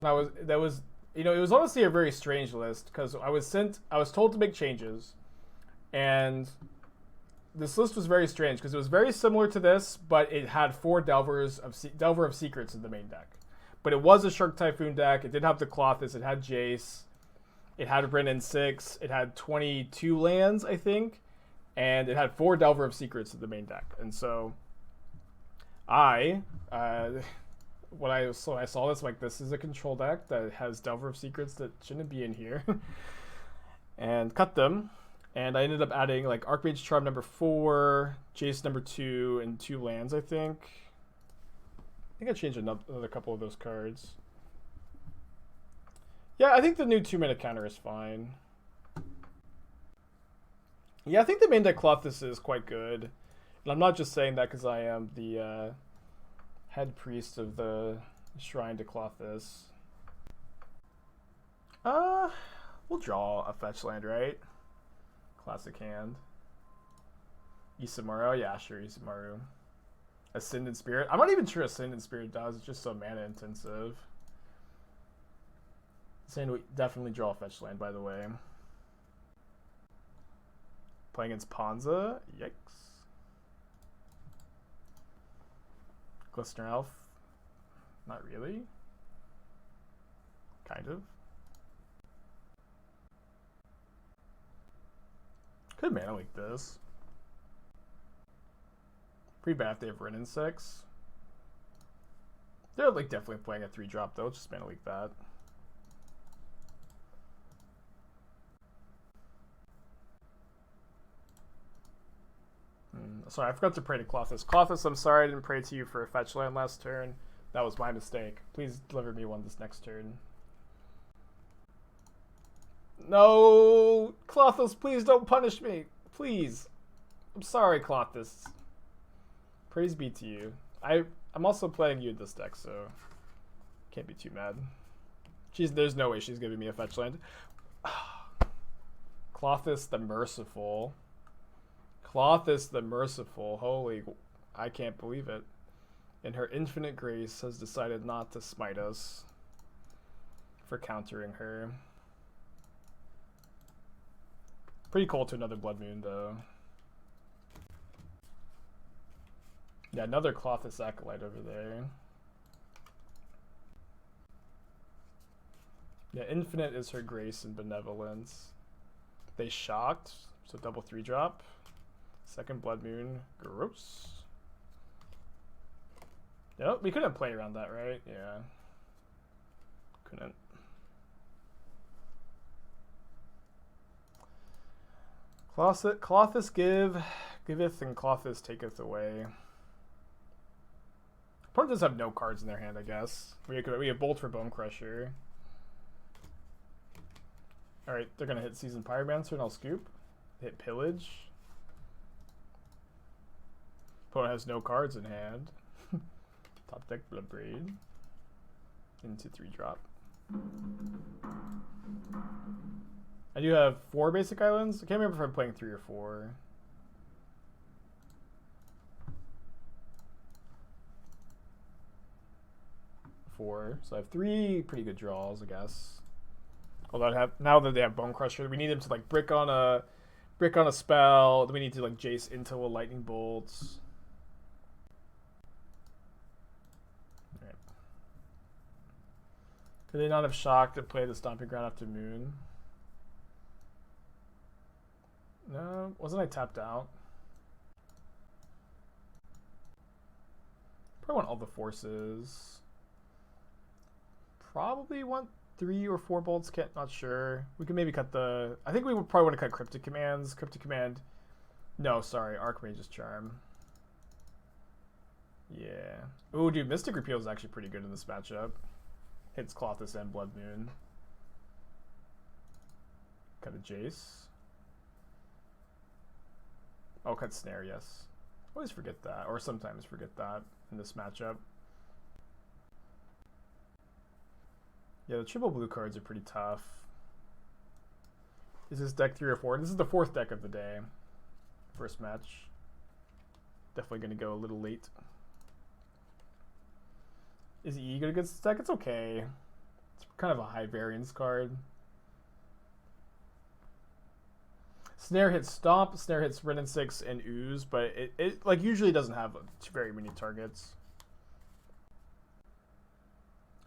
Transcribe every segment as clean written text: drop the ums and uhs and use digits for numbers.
That was you know, it was honestly a very strange list because I was told to make changes, and this list was very strange because it was very similar to this, but it had 4 Delver of Secrets in the main deck. But it was a Shark Typhoon deck. It did have the Klothys. It had Jace. It had Wrenn and Six. It had 22 lands, I think, and it had 4 Delver of Secrets in the main deck. And so, when I saw this, like, this is a control deck that has Delver of Secrets that shouldn't be in here, and cut them. And I ended up adding like Archmage Charm number 4, Jace number 2, and 2 lands, I think. I think I changed another couple of those cards. Yeah, I think the new 2-mana counter is fine. Yeah, I think the main deck Klothys is quite good. And I'm not just saying that because I am the head priest of the Shrine to Klothys. We'll draw a fetch land, right? Classic hand. Isamaru, yeah, sure, Isamaru. Ascendant Spirit. I'm not even sure Ascendant Spirit does. It's just so mana intensive. Saying we definitely draw a fetch land, by the way. Playing against Ponza. Yikes. Glistener Elf. Not really. Kind of. Could mana leak this. Pretty bad if they have Wrenn and Six. They're like definitely playing a 3-drop though. Just mana leak that. Sorry, I forgot to pray to Klothys. Klothys, I'm sorry I didn't pray to you for a fetch land last turn. That was my mistake. Please deliver me one this next turn. No! Klothys, please don't punish me! Please. I'm sorry, Klothys. Praise be to you. I'm also playing you in this deck, so can't be too mad. There's no way she's giving me a fetch land. Klothys the Merciful. Klothys the Merciful. Holy, I can't believe it. In her infinite grace has decided not to smite us for countering her. Pretty cool to another Blood Moon, though. Yeah, another Klothys Acolyte over there. Yeah, infinite is her grace and benevolence. They shocked, so double 3-drop. Second Blood Moon, gross. Yep, we couldn't play around that, right? Yeah. Couldn't. Klothys giveth and Klothys taketh away. Opponent does have no cards in their hand, I guess. We have Bolt for Bone Crusher. Alright, they're gonna hit Seasoned Pyromancer and I'll scoop. Hit Pillage. Opponent has no cards in hand. Top deck Bloodbraid. Into 3-drop. I do have 4 basic islands. I can't remember if I'm playing 3 or 4. So I have 3 pretty good draws, I guess. Although now that they have Bone Crusher, we need them to like brick on a spell. Then we need to like Jace into a Lightning Bolt. Right. Could they not have Shocked to play the Stomping Ground after Moon? No, wasn't I tapped out? Probably want all the forces. Probably want 3 or 4 bolts, not sure. We can maybe cut the... I think we would probably want to cut Cryptic Commands. Cryptic Command... No, sorry, Archmage's Charm. Yeah. Ooh, dude, Mystic Repeal is actually pretty good in this matchup. Hits Klothys and Blood Moon. Cut a Jace. Oh, cut Snare, yes. Always forget that, or sometimes forget that in this matchup. Yeah, the triple blue cards are pretty tough. Is this deck 3 or 4? This is the 4th deck of the day. First match. Definitely going to go a little late. Is E good against this deck? It's okay. It's kind of a high variance card. Snare hits Stomp, Snare hits Wrenn and Six and Ooze, but it like usually doesn't have very many targets.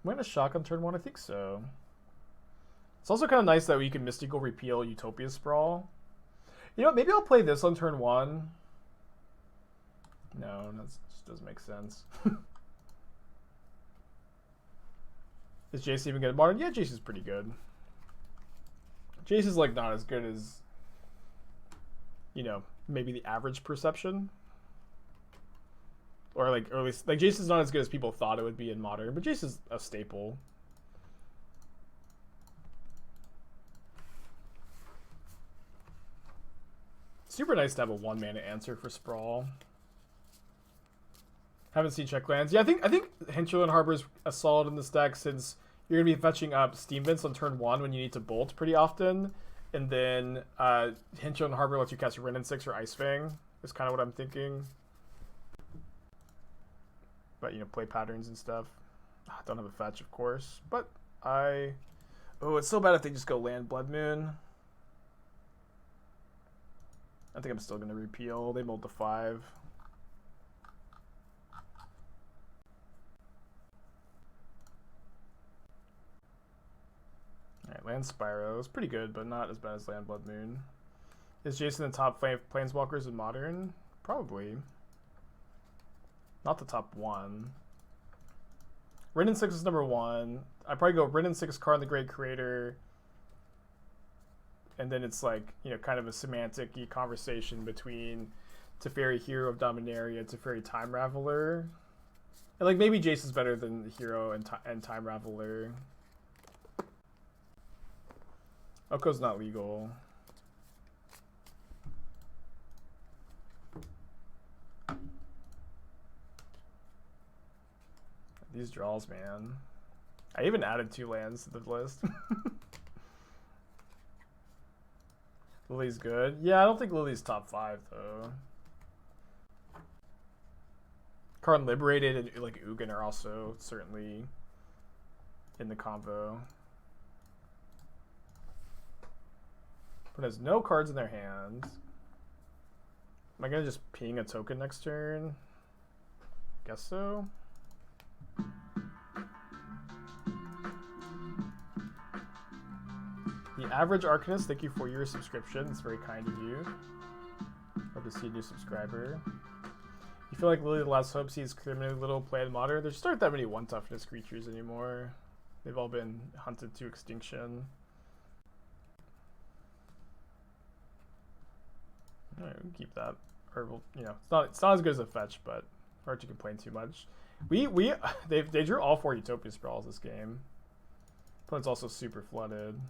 Am I going to shock on turn 1? I think so. It's also kind of nice that we can Mystical Repeal Utopia Sprawl. You know what, maybe I'll play this on turn 1. No, that just doesn't make sense. Is Jace even good at Modern? Yeah, Jace is pretty good. Jace is like not as good as, you know, maybe the average perception. Or like, or at least, like Jace is not as good as people thought it would be in Modern, but Jace is a staple. Super nice to have a 1-mana answer for Sprawl. Haven't seen check lands. Yeah, I think Hinterland Harbor is a solid in this deck since you're gonna be fetching up Steam Vents on turn 1 when you need to bolt pretty often, and then Hinterland Harbor lets you cast Wrenn and Six or Ice-Fang. Is kind of what I'm thinking. But you know, play patterns and stuff. I don't have a fetch, of course, but oh, it's so bad if they just go land Blood Moon. I think I'm still gonna repeal. They mulled the 5. Alright, land Spyro is pretty good, but not as bad as land Blood Moon. Is Jace in the top 5 Planeswalkers in Modern? Probably. Not the top 1. Wrenn and Six is number 1. I'd probably go Wrenn and Six, Karn the Great Creator. And then it's like, you know, kind of a semantic-y conversation between Teferi, Hero of Dominaria, Teferi, Time Raveler. And like maybe Jace is better than Hero and Time Raveler. Oko's not legal. These draws, man. I even added 2 lands to the list. Lily's good. Yeah, I don't think Lily's top 5 though. Karn Liberated and like Ugin are also certainly in the combo. But has no cards in their hand. Am I gonna just ping a token next turn? Guess so. The Average Arcanist, thank you for your subscription. It's very kind of you. Love to see a new subscriber. You feel like Lily the Last Hope sees criminally little play in Modern? There just aren't that many 1-toughness creatures anymore. They've all been hunted to extinction. Alright, we can keep that. Or we'll, you know, it's not as good as a fetch, but hard to complain too much. They drew all 4 Utopia Sprawls this game. Opponent's also super flooded.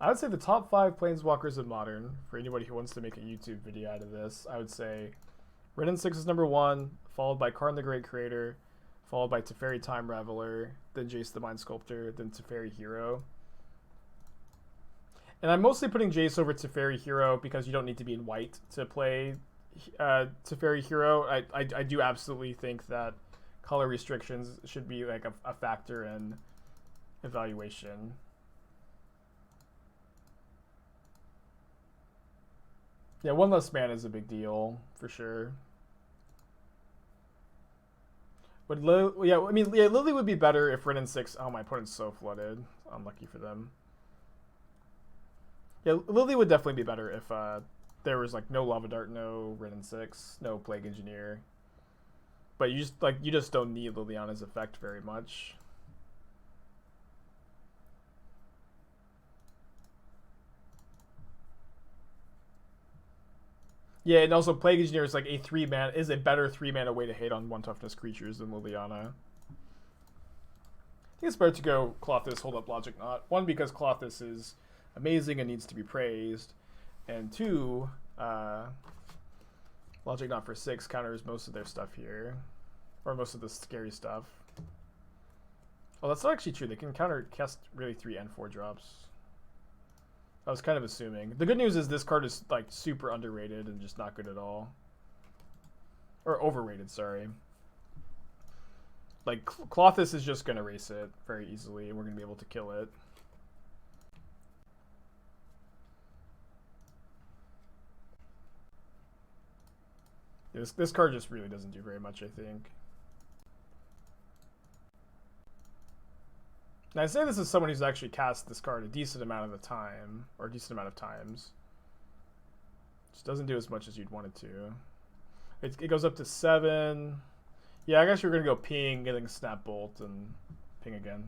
I would say the top 5 Planeswalkers in Modern, for anybody who wants to make a YouTube video out of this, I would say Wrenn and Six is number 1, followed by Karn the Great Creator, followed by Teferi Time Raveler, then Jace the Mind Sculptor, then Teferi Hero. And I'm mostly putting Jace over Teferi Hero because you don't need to be in white to play Teferi Hero. I do absolutely think that color restrictions should be like a factor in evaluation. Yeah, 1 less mana is a big deal, for sure. But Lily would be better if Wrenn and Six... Oh, my opponent's so flooded. Unlucky for them. Yeah, Lily would definitely be better if there was like no Lava Dart, no Wrenn and Six, no Plague Engineer. But you just don't need Liliana's effect very much. Yeah, and also Plague Engineer is like a 3-mana, is a better 3-mana way to hate on 1-toughness creatures than Liliana. I think it's better to go Klothys, hold up Logic Knot. 1, because Klothys is amazing and needs to be praised. And 2, Logic Knot for 6 counters most of their stuff here. Or most of the scary stuff. Oh, that's not actually true. They can cast really 3 and 4 drops. I was kind of assuming. The good news is this card is like super underrated and just not good at all. Or overrated, sorry. Like, Klothys is just going to race it very easily, and we're going to be able to kill it. This card just really doesn't do very much, I think. Now, I say this is someone who's actually cast this card a decent amount of the time, or a decent amount of times. Just doesn't do as much as you'd want it to. It goes up to 7. Yeah, I guess you're going to go ping, getting Snap Bolt, and ping again.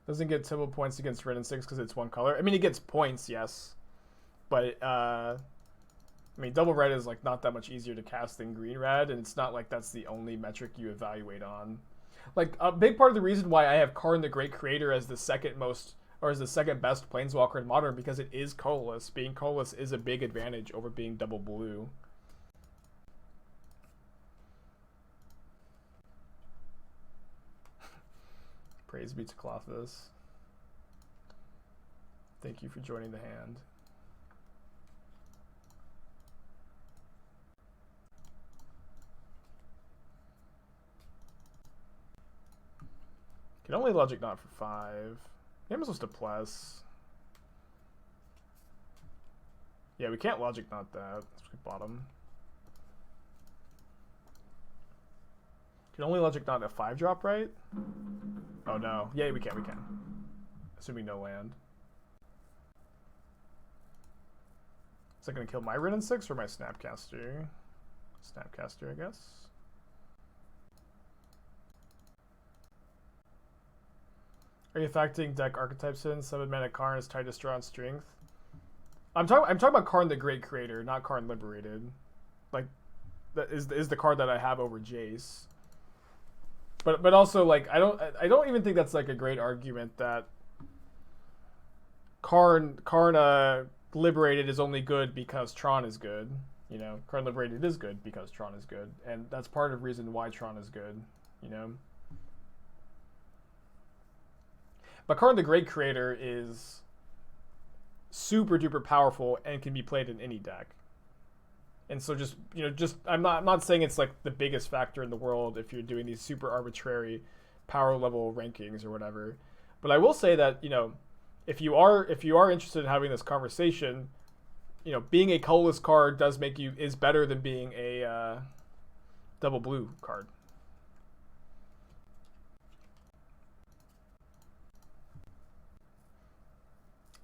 Doesn't get Temur points against Wrenn and Six because it's one color. I mean, it gets points, yes. But, I mean, double red is, like, not that much easier to cast than green red, and it's not like that's the only metric you evaluate on. Like, a big part of the reason why I have Karn the Great Creator as the second most, or as the second best Planeswalker in Modern, because it is colorless. Being colorless is a big advantage over being double blue. Praise be to Klothys. Thank you for joining the hand. Can only Logic Knot for 5. Maybe I'm supposed to plus. Yeah, we can't Logic Knot that. Let's go bottom. Can only Logic Knot a 5-drop, right? Oh no. Yeah, we can. Assuming no land. Is that going to kill my Wrenn and Six or my Snapcaster? Snapcaster, I guess. Are you factoring deck archetypes in? 7-mana Karn is tied to Straw and Strength. I'm talking about Karn the Great Creator, not Karn Liberated. Like, that is the card that I have over Jace. But also, like, I don't even think that's like a great argument that Karn Liberated is only good because Tron is good. You know, Karn Liberated is good because Tron is good, and that's part of the reason why Tron is good. You know. But Karn the Great Creator is super duper powerful and can be played in any deck. And so I'm not saying it's like the biggest factor in the world if you're doing these super arbitrary power level rankings or whatever. But I will say that, you know, if you are interested in having this conversation, you know, being a colorless card is better than being a double blue card.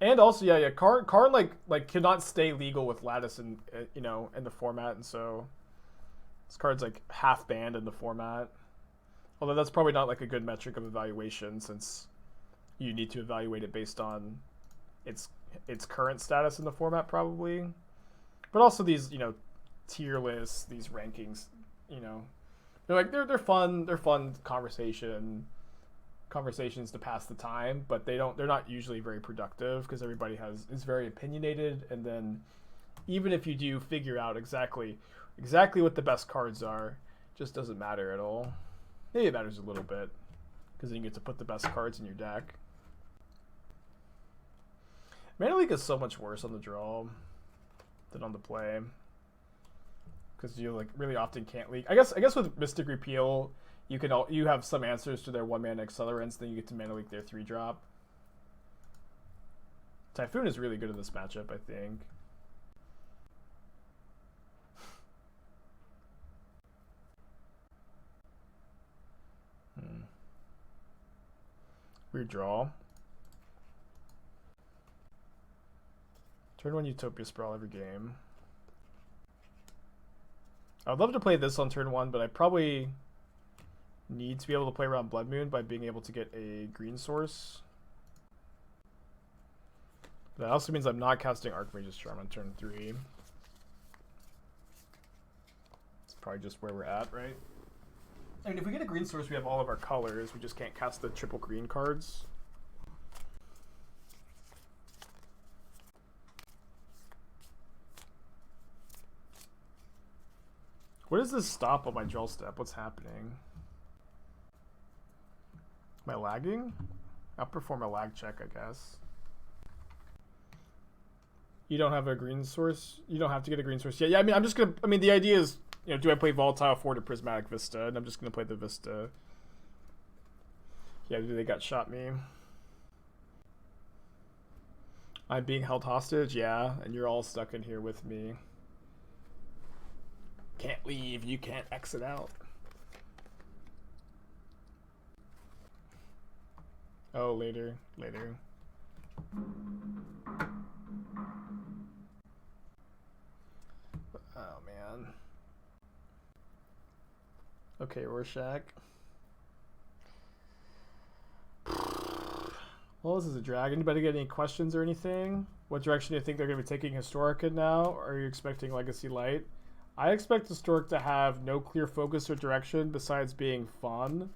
And also, yeah, Karn like cannot stay legal with Lattice in the format, and so this card's like half banned in the format. Although that's probably not like a good metric of evaluation, since you need to evaluate it based on its current status in the format, probably. But also these, you know, tier lists, these rankings, you know, they're fun conversations to pass the time, but they're not usually very productive because everybody is very opinionated, and then even if you do figure out exactly what the best cards are, it just doesn't matter at all. Maybe it matters a little bit because then you get to put the best cards in your deck. Mana Leak is so much worse on the draw than on the play because you like really often can't leak. I guess with Mystic Repeal, you have some answers to their 1-mana accelerants, then you get to Mana Leak their 3-drop. Typhoon is really good in this matchup, I think. Weird draw. Turn 1 Utopia Sprawl every game. I'd love to play this on turn 1, but I probably need to be able to play around Blood Moon by being able to get a green source. That also means I'm not casting Archmage's Charm on turn 3. It's probably just where we're at, right? I mean, if we get a green source, we have all of our colors. We just can't cast the triple green cards. What is this stop on my draw step? What's happening? Am I lagging? I'll perform a lag check, I guess. You don't have a green source? You don't have to get a green source. Yeah, I mean, the idea is you know, do I play Volatile Fjord or Prismatic Vista? And I'm just gonna play the Vista. Yeah, they got shot me. I'm being held hostage, yeah, and you're all stuck in here with me. Can't leave, you can't exit out. Oh, later. Oh, man. Okay, Rorschach. Well, this is a drag. Anybody get any questions or anything? What direction do you think they're going to be taking Historic in now? Or are you expecting Legacy Light? I expect Historic to have no clear focus or direction besides being fun.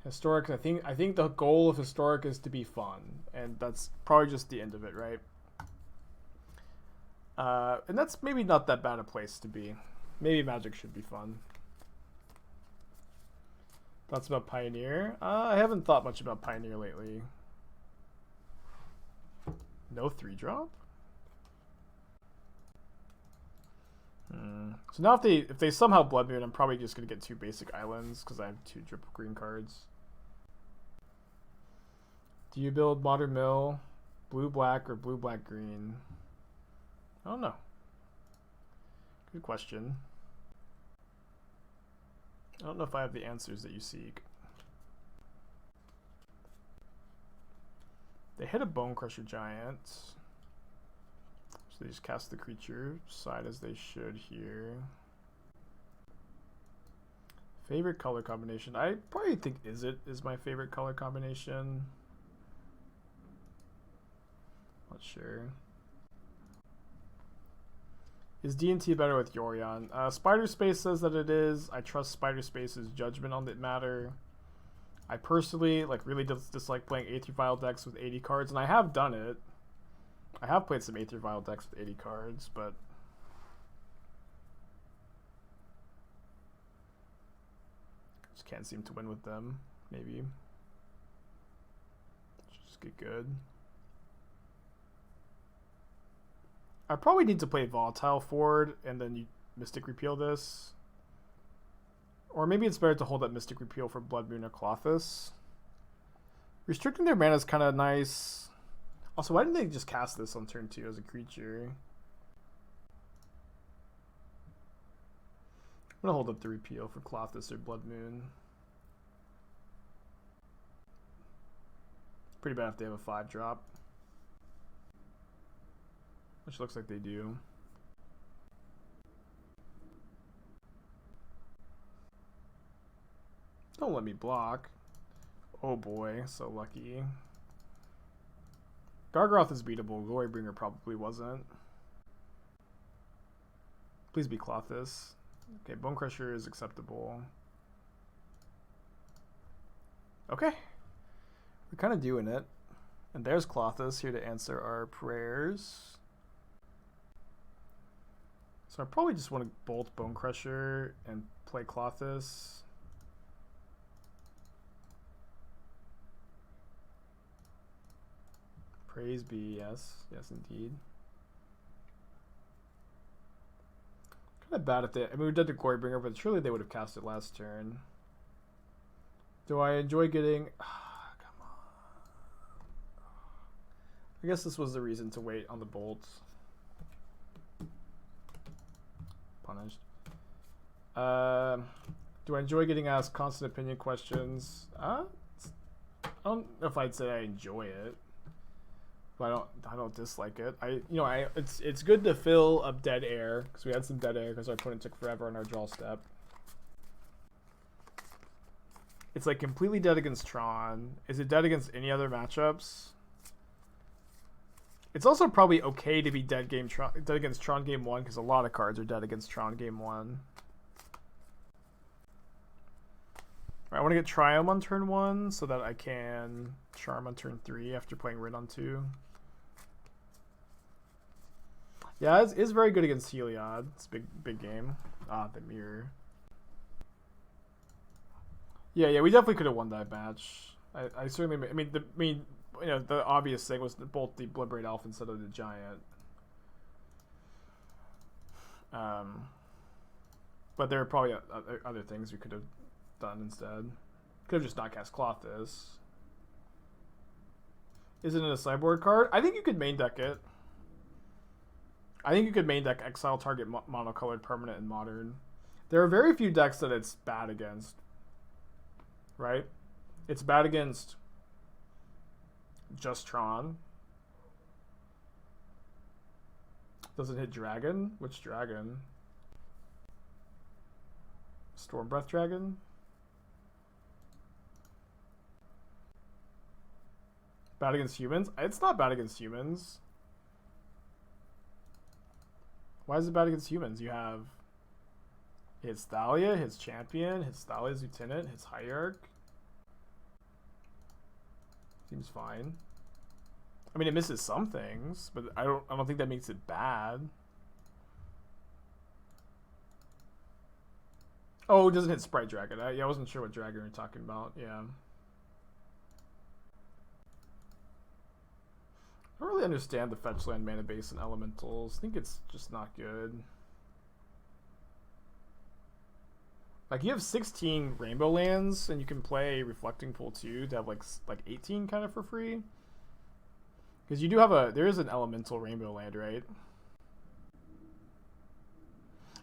Historic, I think the goal of Historic is to be fun, and that's probably just the end of it, right? And that's maybe not that bad a place to be. Maybe Magic should be fun. Thoughts about Pioneer? I haven't thought much about Pioneer lately. No 3-drop? So now if they somehow Blood Moon, I'm probably just going to get 2 basic islands because I have 2 triple green cards. Do you build Modern Mill, blue-black, or blue-black-green? I don't know. Good question. I don't know if I have the answers that you seek. They hit a Bone Crusher Giant. So they just cast the creature side as they should here. Favorite color combination? I probably think Izzet is my favorite color combination. Not sure. Is D&T better with Yorion? Spider Space says that it is. I trust Spider Space's judgment on the matter. I personally really dislike playing Aether Vial decks with 80 cards, and I have done it. I have played some Aether Vial decks with 80 cards, but just can't seem to win with them. Maybe just get good. I probably need to play Volatile Fjord and then you Mystic Repeal this. Or maybe it's better to hold up Mystic Repeal for Blood Moon or Klothys. Restricting their mana is kind of nice. Also, why didn't they just cast this on turn 2 as a creature? I'm going to hold up the Repeal for Klothys or Blood Moon. Pretty bad if they have a 5-drop. Which looks like they do. Don't let me block. Oh boy, so lucky. Gargaroth is beatable. Glorybringer probably wasn't. Please be Klothys. Okay, Bone Crusher is acceptable. Okay. We're kind of doing it. And there's Klothys here to answer our prayers. So I probably just want to bolt Bone Crusher and play Klothys. Praise be, yes. Yes, indeed. Kind of bad if they... I mean, we're dead to Glorybringer, but surely they would have cast it last turn. Do I enjoy getting... come on. I guess this was the reason to wait on the bolts. Punished. Do I enjoy getting asked constant opinion questions? I don't know if I'd say I enjoy it, but I don't dislike it. It's good to fill up dead air because we had some dead air because our opponent took forever on our draw step. It's like completely dead against Tron. Is it dead against any other matchups? It's also probably okay to be dead against Tron game 1 because a lot of cards are dead against Tron game 1. All right, I want to get Triome on turn 1 so that I can Charm on turn 3 after playing Wrenn on 2. Yeah, it's very good against Heliod. It's a big game. Ah, the mirror. Yeah, we definitely could have won that match. I certainly. The obvious thing was to bolt the Bloodbraid Elf instead of the Giant. But there are probably other things we could have done instead. Could have just not cast Klothys. Isn't it a sideboard card? I think you could main deck it. I think you could main deck exile target monocolored permanent in Modern. There are very few decks that it's bad against. Right? It's bad against just Tron. Does it hit Dragon? Which Dragon? Stormbreath Dragon? Bad against humans? It's not bad against humans. Why is it bad against humans? You have his Thalia, his Champion, his Thalia's Lieutenant, his Hierarch. Seems fine. I mean, it misses some things, but I don't think that makes it bad. Oh, it doesn't hit Sprite Dragon. I wasn't sure what dragon you're talking about. Yeah. I don't really understand the fetch land mana base and elementals. I think it's just not good. Like, you have 16 rainbow lands, and you can play Reflecting Pool 2 to have like 18 kind of for free. Because you do have there is an elemental rainbow land, right?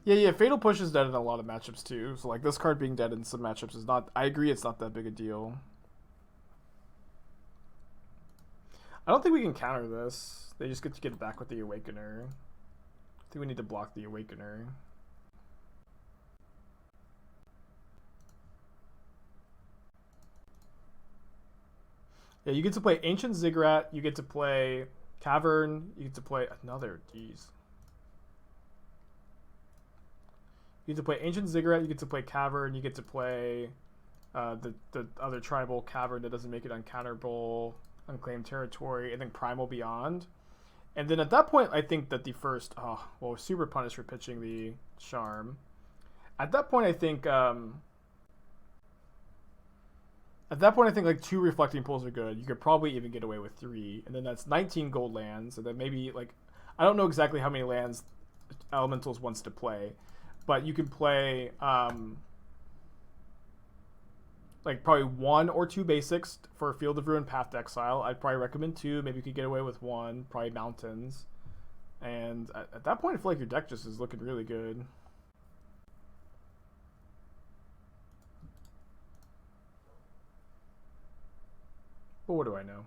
Yeah, Fatal Push is dead in a lot of matchups too. So like this card being dead in some matchups is not, I agree it's not that big a deal. I don't think we can counter this. They just get to get back with the Awakener. I think we need to block the Awakener. Yeah, you get to play Ancient Ziggurat, you get to play Cavern, you get to play another, jeez. You get to play Ancient Ziggurat, you get to play Cavern, you get to play the other tribal Cavern that doesn't make it uncounterable, Unclaimed Territory, and then Primal Beyond. And then at that point, I think that the first, well, super punished for pitching the Charm. At that point, I think like 2 Reflecting Pools are good. You could probably even get away with 3, and then that's 19 gold lands, and then maybe like, I don't know exactly how many lands Elementals wants to play, but you can play like probably 1 or 2 basics for Field of Ruin, Path to Exile. I'd probably recommend 2. Maybe you could get away with 1. Probably Mountains, and at that point, I feel like your deck just is looking really good. But what do I know?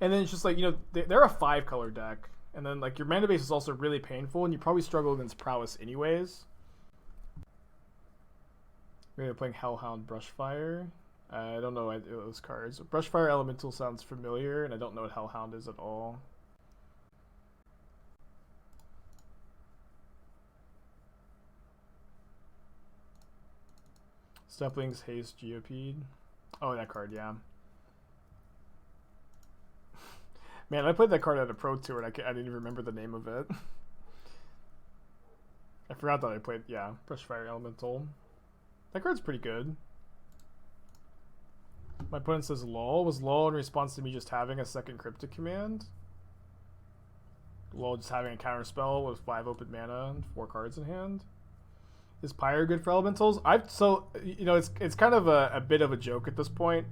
And then it's just like, you know, they're a 5-color deck. And then like your mana base is also really painful, and you probably struggle against Prowess anyways. Maybe they're playing Hellhound Brushfire. I don't know those cards. Brushfire Elemental sounds familiar, and I don't know what Hellhound is at all. Stepling's Haste Geopede. Oh, that card, yeah. Man, I played that card at a Pro Tour, and I didn't even remember the name of it. I forgot that I played, yeah, Brushfire Elemental. That card's pretty good. My opponent says lol. Was lol in response to me just having a second Cryptic Command? Lol just having a counter spell with 5 open mana and 4 cards in hand? Is Pyre good for elementals? So you know, it's kind of a bit of a joke at this point.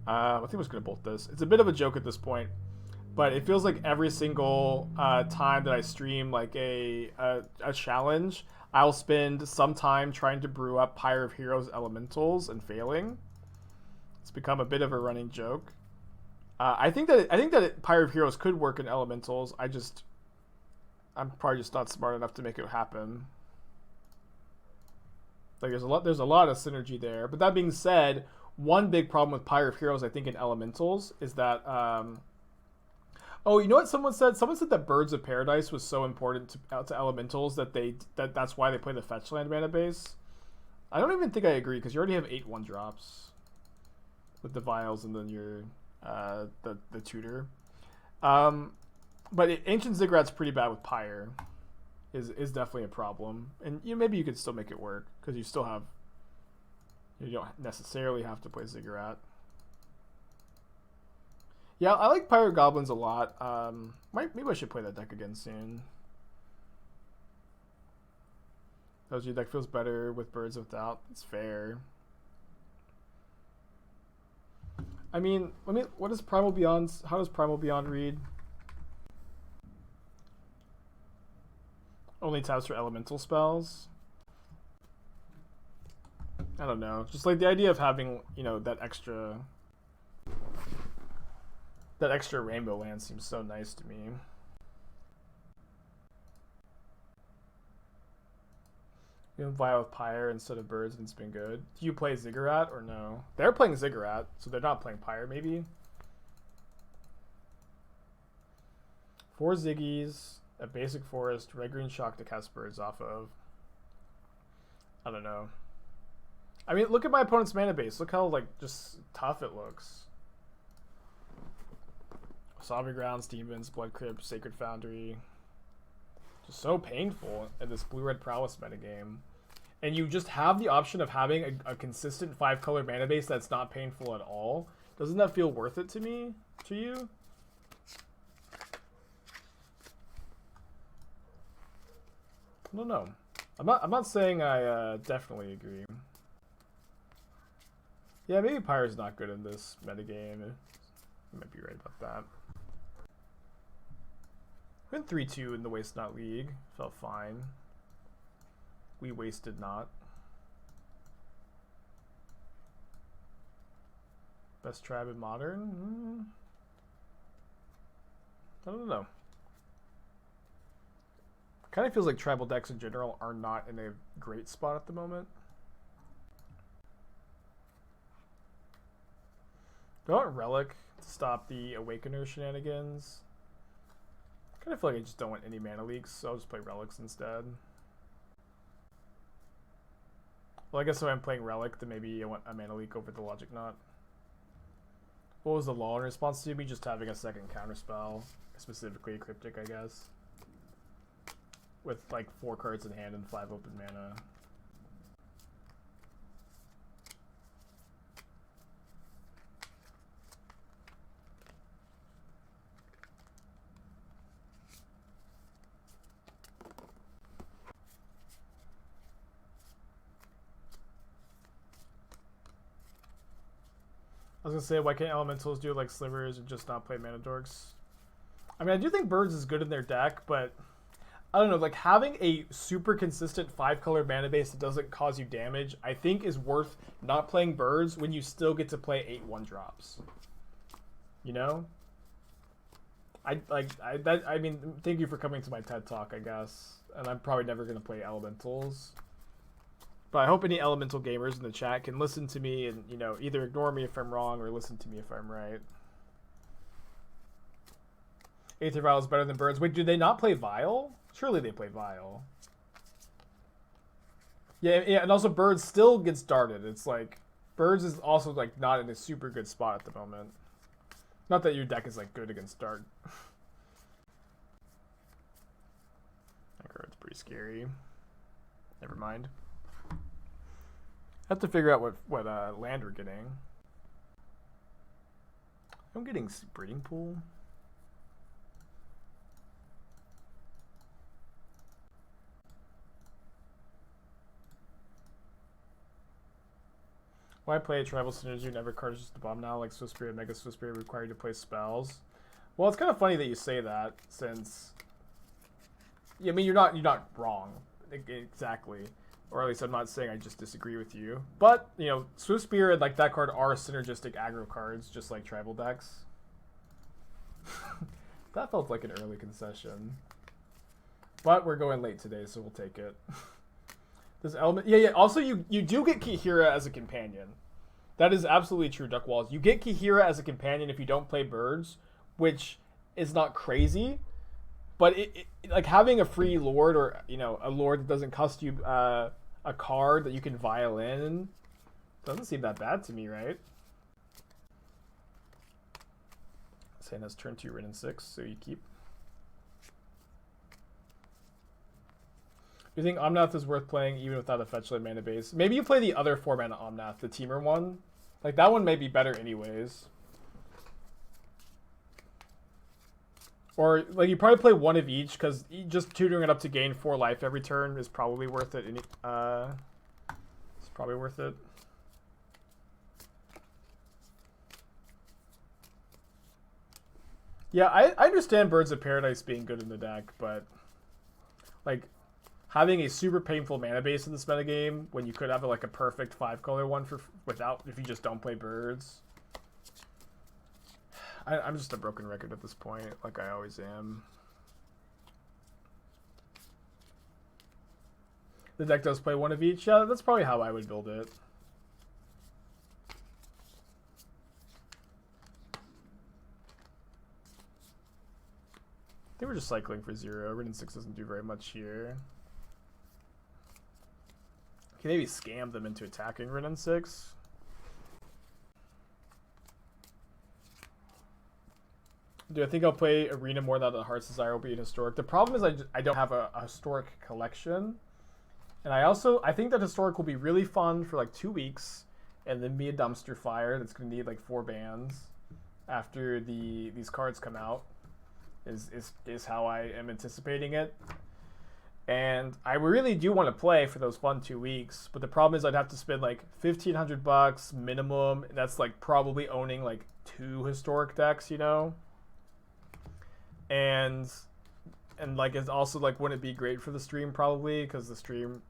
I think I was gonna bolt this. It's a bit of a joke at this point, but it feels like every single time that I stream like a challenge, I'll spend some time trying to brew up Pyre of Heroes elementals and failing. It's become a bit of a running joke. I think that Pyre of Heroes could work in elementals. I'm probably just not smart enough to make it happen. Like there's a lot of synergy there. But that being said, one big problem with Pyre of Heroes, I think, in elementals is that oh, you know what someone said? Someone said that Birds of Paradise was so important to elementals that that's why they play the fetch land mana base. I don't even think I agree, because you already have 8 1-drops with the Vials and then your the tutor. But Ancient Ziggurat's pretty bad with Pyre. Is definitely a problem, and maybe you could still make it work because you don't necessarily have to play Ziggurat. Yeah, I like Pirate Goblins a lot. Maybe I should play that deck again soon. Does your deck feels better with birds without? It's fair. I mean, what is Primal Beyond? How does Primal Beyond read? Only taps for elemental spells. I don't know. Just like the idea of having, you know, that extra rainbow land seems so nice to me. You know, Vile with Pyre instead of birds and it's been good. Do you play Ziggurat or no? They're playing Ziggurat, so they're not playing Pyre maybe. 4 Ziggies, a basic forest, red green shock to cast birds off of. I don't know. I mean, look at my opponent's mana base. Look how, like, just tough it looks. Sovereign Grounds, Demons, Blood Crypt, Sacred Foundry. Just so painful in this blue-red prowess metagame. And you just have the option of having a consistent 5-color mana base that's not painful at all. Doesn't that feel worth it to me? To you? I don't know. I'm not saying I definitely agree. Yeah, maybe Pyre's not good in this metagame. You might be right about that. Went 3-2 in the Waste Not League. Felt fine. We wasted not. Best tribe in Modern? I don't know. Kind of feels like tribal decks in general are not in a great spot at the moment. Do I want Relic to stop the Awakener shenanigans? I kind of feel like I just don't want any mana leaks, so I'll just play Relics instead. Well, I guess if I'm playing Relic, then maybe I want a mana leak over the Logic Knot. What was the law in response to me? Just having a second counterspell, specifically a Cryptic, I guess. With like 4 cards in hand and 5 open mana. I was gonna say, why can't elementals do like slivers and just not play mana dorks? I mean, I do think birds is good in their deck, but I don't know, like having a super consistent 5-color mana base that doesn't cause you damage, I think is worth not playing birds when you still get to play 8 1-drops. You know? I mean, thank you for coming to my TED Talk, I guess. And I'm probably never gonna play elementals. But I hope any elemental gamers in the chat can listen to me and, you know, either ignore me if I'm wrong or listen to me if I'm right. Aether Vial is better than birds. Wait, do they not play Vial? Surely they play Vial. Yeah, and also birds still gets darted. It's like, birds is also like not in a super good spot at the moment. Not that your deck is like good against dart. That card's pretty scary. Never mind. I have to figure out what land we're getting. I'm getting Breeding Pool. Why play a tribal synergy? Never cards just the bomb now, like Swift Spirit, Mega Swift Spirit require you to play spells. Well, it's kind of funny that you say that, since I mean you're not wrong exactly. Or at least I'm not saying I just disagree with you. But, you know, Swift Spirit, like that card, are synergistic aggro cards, just like tribal decks. That felt like an early concession. But we're going late today, so we'll take it. This element... Yeah. Also, you do get Kihira as a companion. That is absolutely true, Duckwalls. You get Kihira as a companion if you don't play birds, which is not crazy. But it like having a free lord, or you know, a lord that doesn't cost you a card that you can vial in, doesn't seem that bad to me, right? Saying has turn 2 Wrenn and Six, so you keep. Do you think Omnath is worth playing even without a fetchland mana base? Maybe you play the other 4 mana Omnath, the Temur one. Like that one may be better anyways. Or, like, you probably play one of each, because just tutoring it up to gain 4 life every turn is probably worth it. It's probably worth it. Yeah, I understand Birds of Paradise being good in the deck, but, like, having a super painful mana base in this metagame when you could have, like, a perfect 5-color one if you just don't play birds. I'm just a broken record at this point, like I always am. The deck does play one of each. Yeah, that's probably how I would build it. I think we're just cycling for 0. Wrenn and Six doesn't do very much here. Can maybe scam them into attacking Wrenn and Six. Do I think I'll play Arena more now that Heart's Desire will be in Historic? The problem is I don't have a Historic collection. And I think that Historic will be really fun for like 2 weeks and then be a dumpster fire that's going to need like 4 bans after these cards come out is how I am anticipating it. And I really do want to play for those fun 2 weeks, but the problem is I'd have to spend like $1,500 minimum. And that's like probably owning like 2 Historic decks, you know? And like it's also like wouldn't it be great for the stream probably because the stream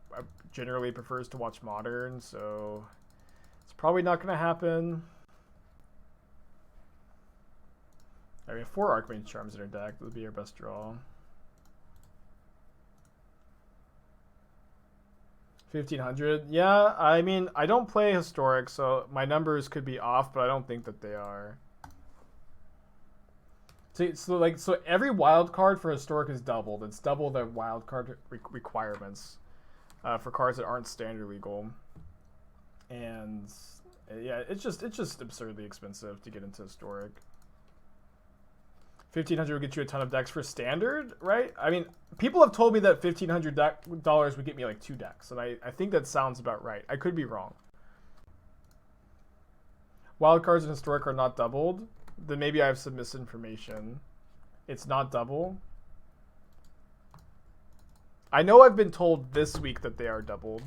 generally prefers to watch Modern, so it's probably not going to happen. Right, we have 4 Archmage Charms in our deck. That would be our best draw. 1,500. Yeah, I mean I don't play Historic, so my numbers could be off, but I don't think that they are. So every wild card for Historic is doubled. It's double the wild card requirements for cards that aren't standard legal, and yeah, it's just absurdly expensive to get into Historic. 1,500 would get you a ton of decks for standard, right? I mean, people have told me that $1,500 would get me like 2 decks, and I think that sounds about right. I could be wrong. Wild cards in Historic are not doubled. Then maybe I have some misinformation. It's not double. I know I've been told this week that they are doubled,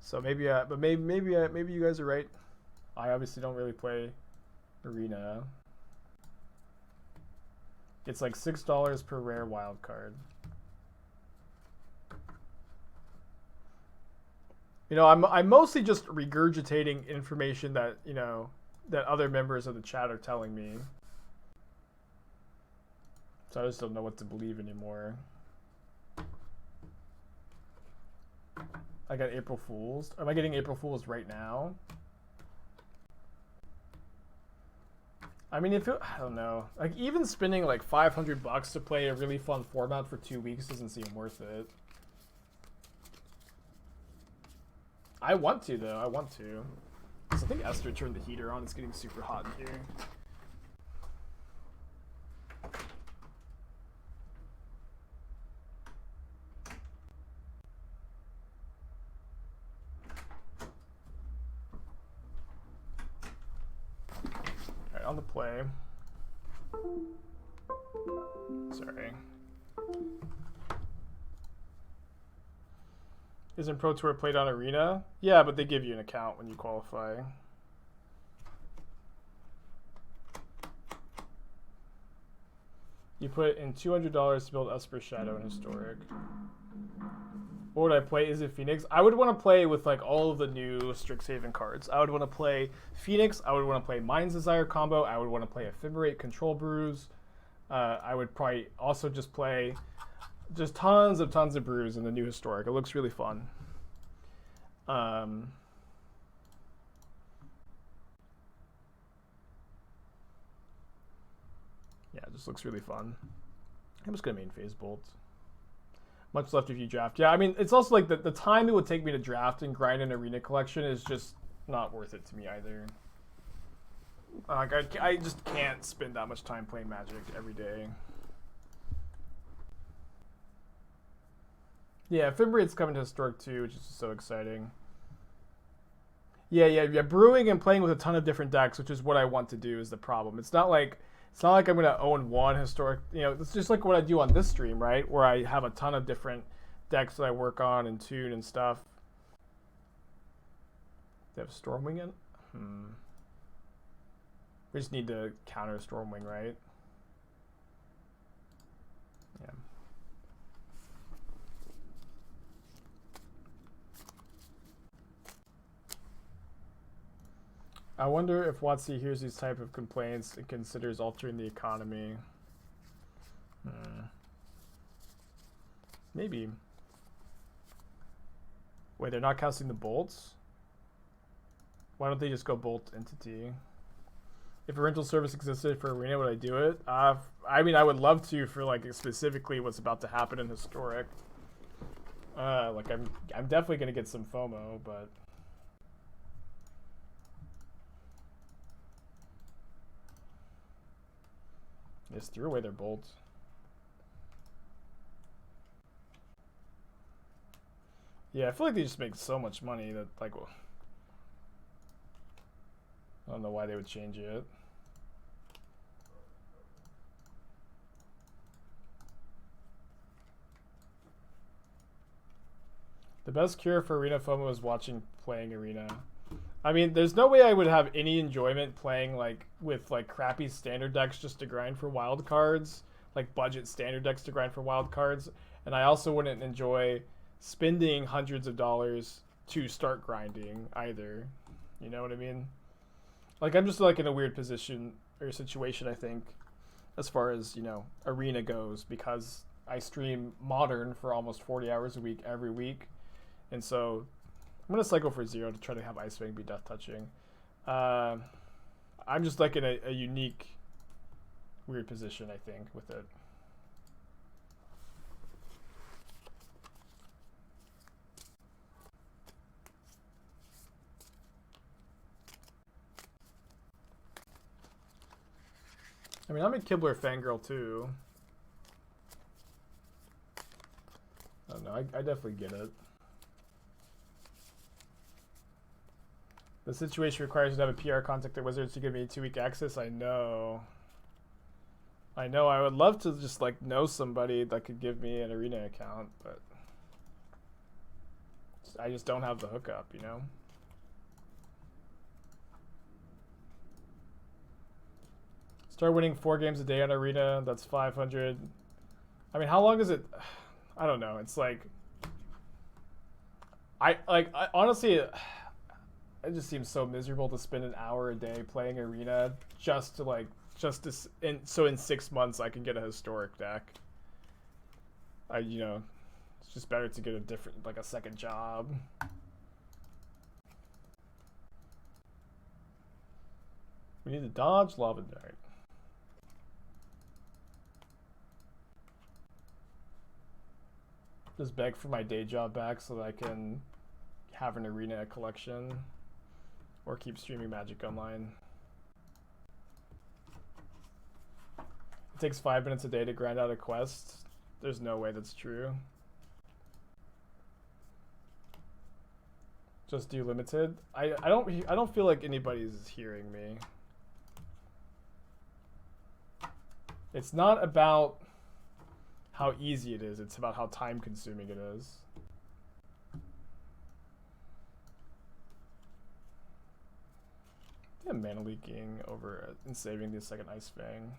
so maybe you guys are right. I obviously don't really play Arena. It's like $6 per rare wild card. You know, I'm mostly just regurgitating information that that other members of the chat are telling me. So I just don't know what to believe anymore. I got April Fools. Am I getting April Fools right now? I mean, I don't know. Like, even spending like $500 to play a really fun format for 2 weeks doesn't seem worth it. I want to, though. I want to. I think Esther turned the heater on. It's getting super hot in here. Alright, on the play. Sorry. Isn't Pro Tour played on Arena? Yeah, but they give you an account when you qualify. You put in $200 to build Esper Shadow and Historic. What would I play? Is it Phoenix? I would want to play with like all of the new Strixhaven cards. I would want to play Phoenix. I would want to play Mind's Desire combo. I would want to play Ephemerate Control Brews. I would probably also just play just tons of brews in the new Historic. It looks really fun. Yeah, it just looks really fun. I'm just gonna main Phase Bolt. Much left if you draft. Yeah, I mean, it's also like the time it would take me to draft and grind an Arena collection is just not worth it to me either. I just can't spend that much time playing Magic every day. Yeah, Fibrate's coming to Historic too, which is so exciting. Yeah. Brewing and playing with a ton of different decks, which is what I want to do, is the problem. It's not like it's not like I'm gonna own one historic. You know, it's just like what I do on this stream, right? Where I have a ton of different decks that I work on and tune and stuff. They have Stormwing in. We just need to counter Stormwing, right? Yeah. I wonder if WotC hears these type of complaints and considers altering the economy. Maybe. Wait, they're not casting the bolts? Why don't they just go bolt entity? If a rental service existed for Arena, would I do it? I mean, I would love to for like specifically what's about to happen in Historic. Like I'm definitely gonna get some FOMO, but they just threw away their bolts. Yeah, I feel like they just make so much money that like I don't know why they would change it. The best cure for Arena FOMO is playing Arena. I mean, there's no way I would have any enjoyment playing like with like crappy standard decks just to grind for wild cards, like budget standard decks to grind for wild cards, and I also wouldn't enjoy spending hundreds of dollars to start grinding either. You know what I mean? Like I'm just like in a weird position or situation, I think, as far as, you know, Arena goes, because I stream Modern for almost 40 hours a week every week. And so I'm going to cycle for 0 to try to have Ice-Fang be death touching. I'm just like in a unique, weird position, I think, with it. I mean, I'm a Kibler fangirl too. I don't know, I definitely get it. The situation requires you to have a PR contact at Wizards to give me 2-week access. I know. I know, I would love to just like know somebody that could give me an Arena account, but I just don't have the hookup, you know? Start winning 4 games a day on Arena, that's 500. I mean, how long is it? I don't know. It's like, I honestly, it just seems so miserable to spend an hour a day playing Arena so in 6 months I can get a historic deck. You know, it's just better to get a different, like a second job. We need to dodge Lava Dart. Just beg for my day job back so that I can have an Arena collection or keep streaming Magic Online. It takes 5 minutes a day to grind out a quest. There's no way that's true. Just do limited. I don't feel like anybody's hearing me. It's not about how easy it is, it's about how time consuming it is. Yeah, mana leaking over and saving the second Ice-Fang.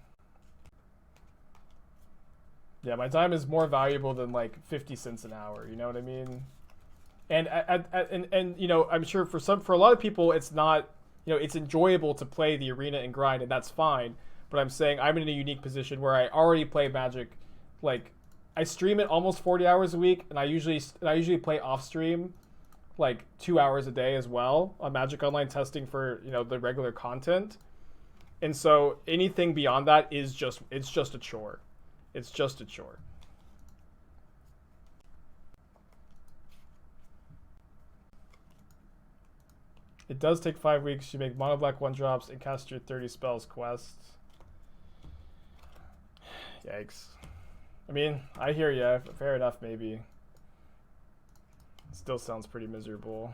Yeah, my time is more valuable than like 50 cents an hour, you know what I mean? And and you know, I'm sure for a lot of people it's not, you know, it's enjoyable to play the Arena and grind, and that's fine. But I'm saying I'm in a unique position where I already play Magic. Like, I stream it almost 40 hours a week, and I usually play off stream like 2 hours a day as well on Magic Online, testing for, you know, the regular content. And so anything beyond that is just a chore. It's just a chore. It does take 5 weeks. You make mono black 1-drops and cast your 30 spells quests. Yikes. I mean, I hear ya. Fair enough, maybe. Still sounds pretty miserable.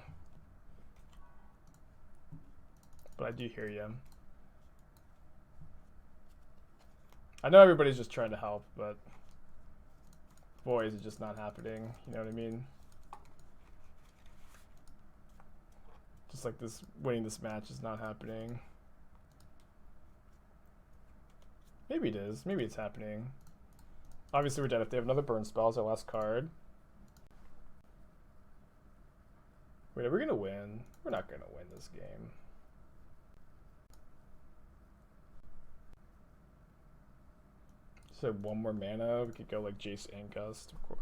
But I do hear ya. I know everybody's just trying to help, but boy, is it just not happening. You know what I mean? Just like this, winning this match is not happening. Maybe it is. Maybe it's happening. Obviously, we're dead if they have another burn spell as our last card. Wait, are we gonna win? We're not gonna win this game. So one more mana, we could go like Jace and Gust. Of course.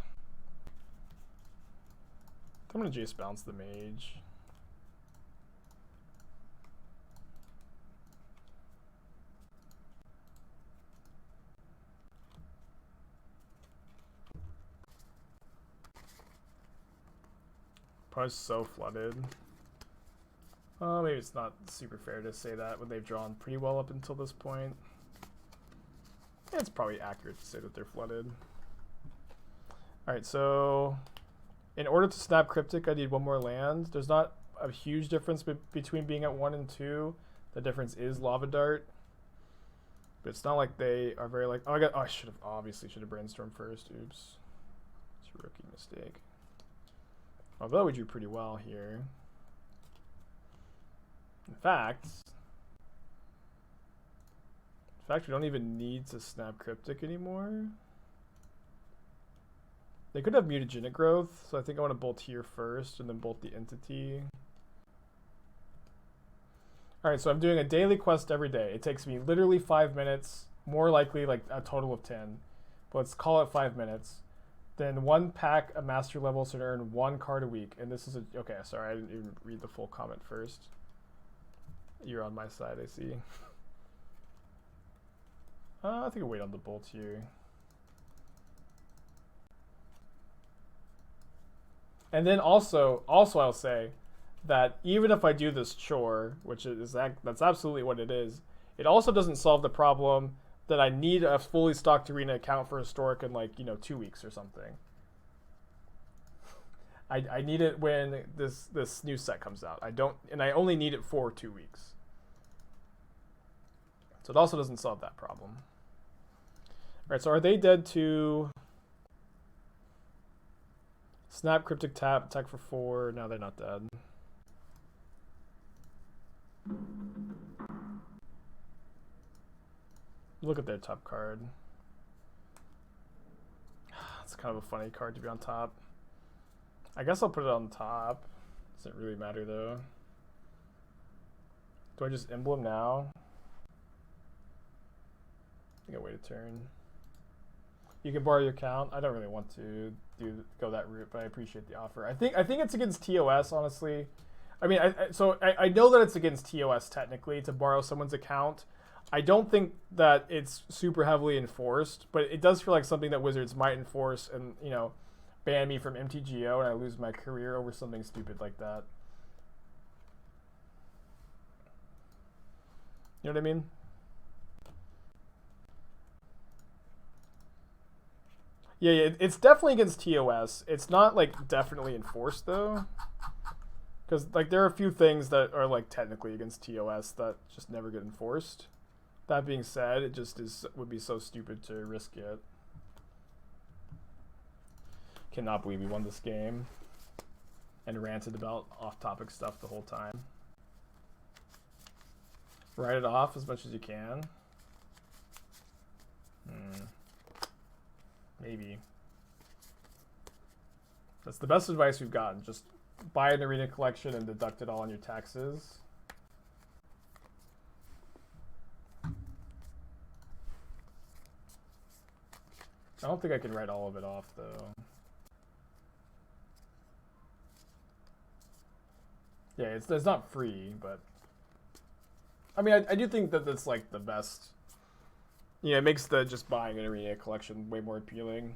I'm gonna Jace bounce the Mage. Probably so flooded. Maybe it's not super fair to say that when they've drawn pretty well up until this point. Yeah, it's probably accurate to say that they're flooded. Alright, so in order to snap Cryptic, I need one more land. There's not a huge difference between being at 1 and 2. The difference is Lava Dart. But it's not like they are very like, oh, I should have, obviously should have Brainstorm first. Oops. It's a rookie mistake. Although we drew pretty well here. In fact, we don't even need to snap Cryptic anymore. They could have mutagenic growth, so I think I want to bolt here first and then bolt the entity. Alright, so I'm doing a daily quest every day. It takes me literally 5 minutes, more likely like a total of 10. But let's call it 5 minutes. Then 1 pack a master level, so to earn 1 card a week. And this is a, okay, sorry, I didn't even read the full comment first. You're on my side, I see. I think I'll wait on the bolt here. And then also I'll say that even if I do this chore, which is that's absolutely what it is, it also doesn't solve the problem that I need a fully stocked arena account for Historic in like, 2 weeks or something. I need it when this new set comes out. I only need it for 2 weeks. So it also doesn't solve that problem. Alright, so are they dead to snap, Cryptic, tap, attack for 4? No, they're not dead. Look at their top card. It's kind of a funny card to be on top. I guess I'll put it on top. Doesn't really matter though. Do I just emblem now? I think I'll wait a turn. You can borrow your account. I don't really want to go that route, but I appreciate the offer. I think it's against TOS, honestly. I mean, I know that it's against TOS technically to borrow someone's account. I don't think that it's super heavily enforced, but it does feel like something that Wizards might enforce and, ban me from MTGO and I lose my career over something stupid like that. You know what I mean? Yeah, it's definitely against TOS. It's not like definitely enforced though. Because like there are a few things that are like technically against TOS that just never get enforced. That being said, it just would be so stupid to risk it. Cannot believe we won this game and ranted about off-topic stuff the whole time. Write it off as much as you can. Maybe. That's the best advice we've gotten. Just buy an arena collection and deduct it all on your taxes. I don't think I can write all of it off, though. Yeah, it's not free, but... I mean, I do think that that's, like, the best... it makes the just buying an arena collection way more appealing.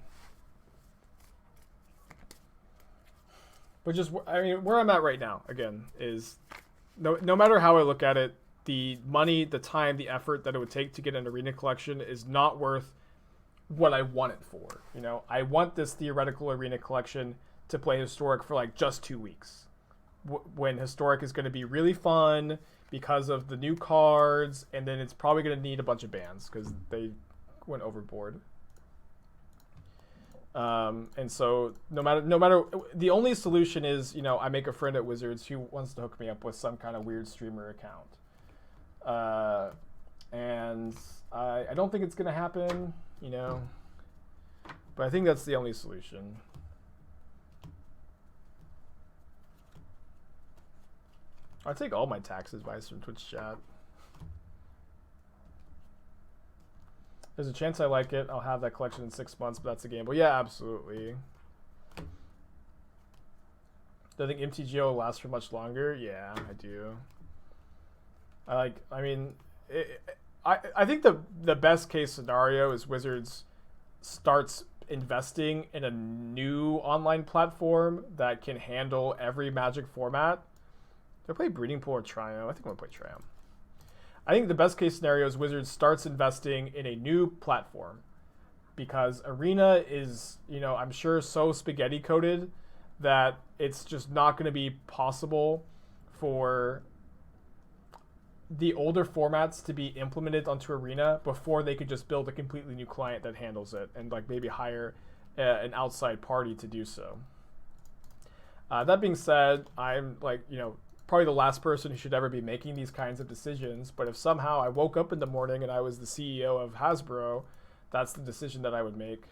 But just, I mean, where I'm at right now, again, is... No matter how I look at it, the money, the time, the effort that it would take to get an arena collection is not worth what I want it for. I want this theoretical arena collection to play Historic for like just 2 weeks. When Historic is going to be really fun because of the new cards, and then it's probably going to need a bunch of bans because went overboard. And so no matter, the only solution is, you know, I make a friend at Wizards who wants to hook me up with some kind of weird streamer account. And I don't think it's going to happen, you know, but I think that's the only solution. I take all my tax advice from Twitch chat. There's a chance I like it. I'll have that collection in 6 months, but that's a gamble. Yeah, absolutely. Do I think MTGO will last for much longer? Yeah, I do. I think the best case scenario is Wizards starts investing in a new online platform that can handle every Magic format. Do I play Breeding Pool or Triome? I think I'm going to play Triome. I think the best case scenario is Wizards starts investing in a new platform, because Arena is, you know, I'm sure so spaghetti coated that it's just not going to be possible for the older formats to be implemented onto Arena before they could just build a completely new client that handles it and like maybe hire an outside party to do so. That being said, I'm like, you know, probably the last person who should ever be making these kinds of decisions, but if somehow I woke up in the morning and I was the CEO of Hasbro, that's the decision that I would make.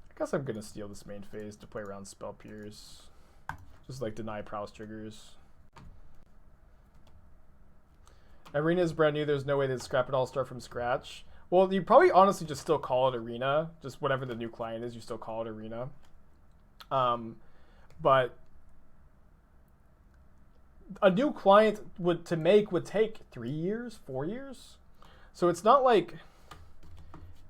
I guess I'm gonna steal this main phase to play around Spell Pierce. Just like deny prowess triggers. Arena is brand new, there's no way they'd scrap it all, start from scratch. Well, you probably honestly just still call it Arena, just whatever the new client is, you still call it Arena. But a new client would take 3 years, 4 years. So it's not like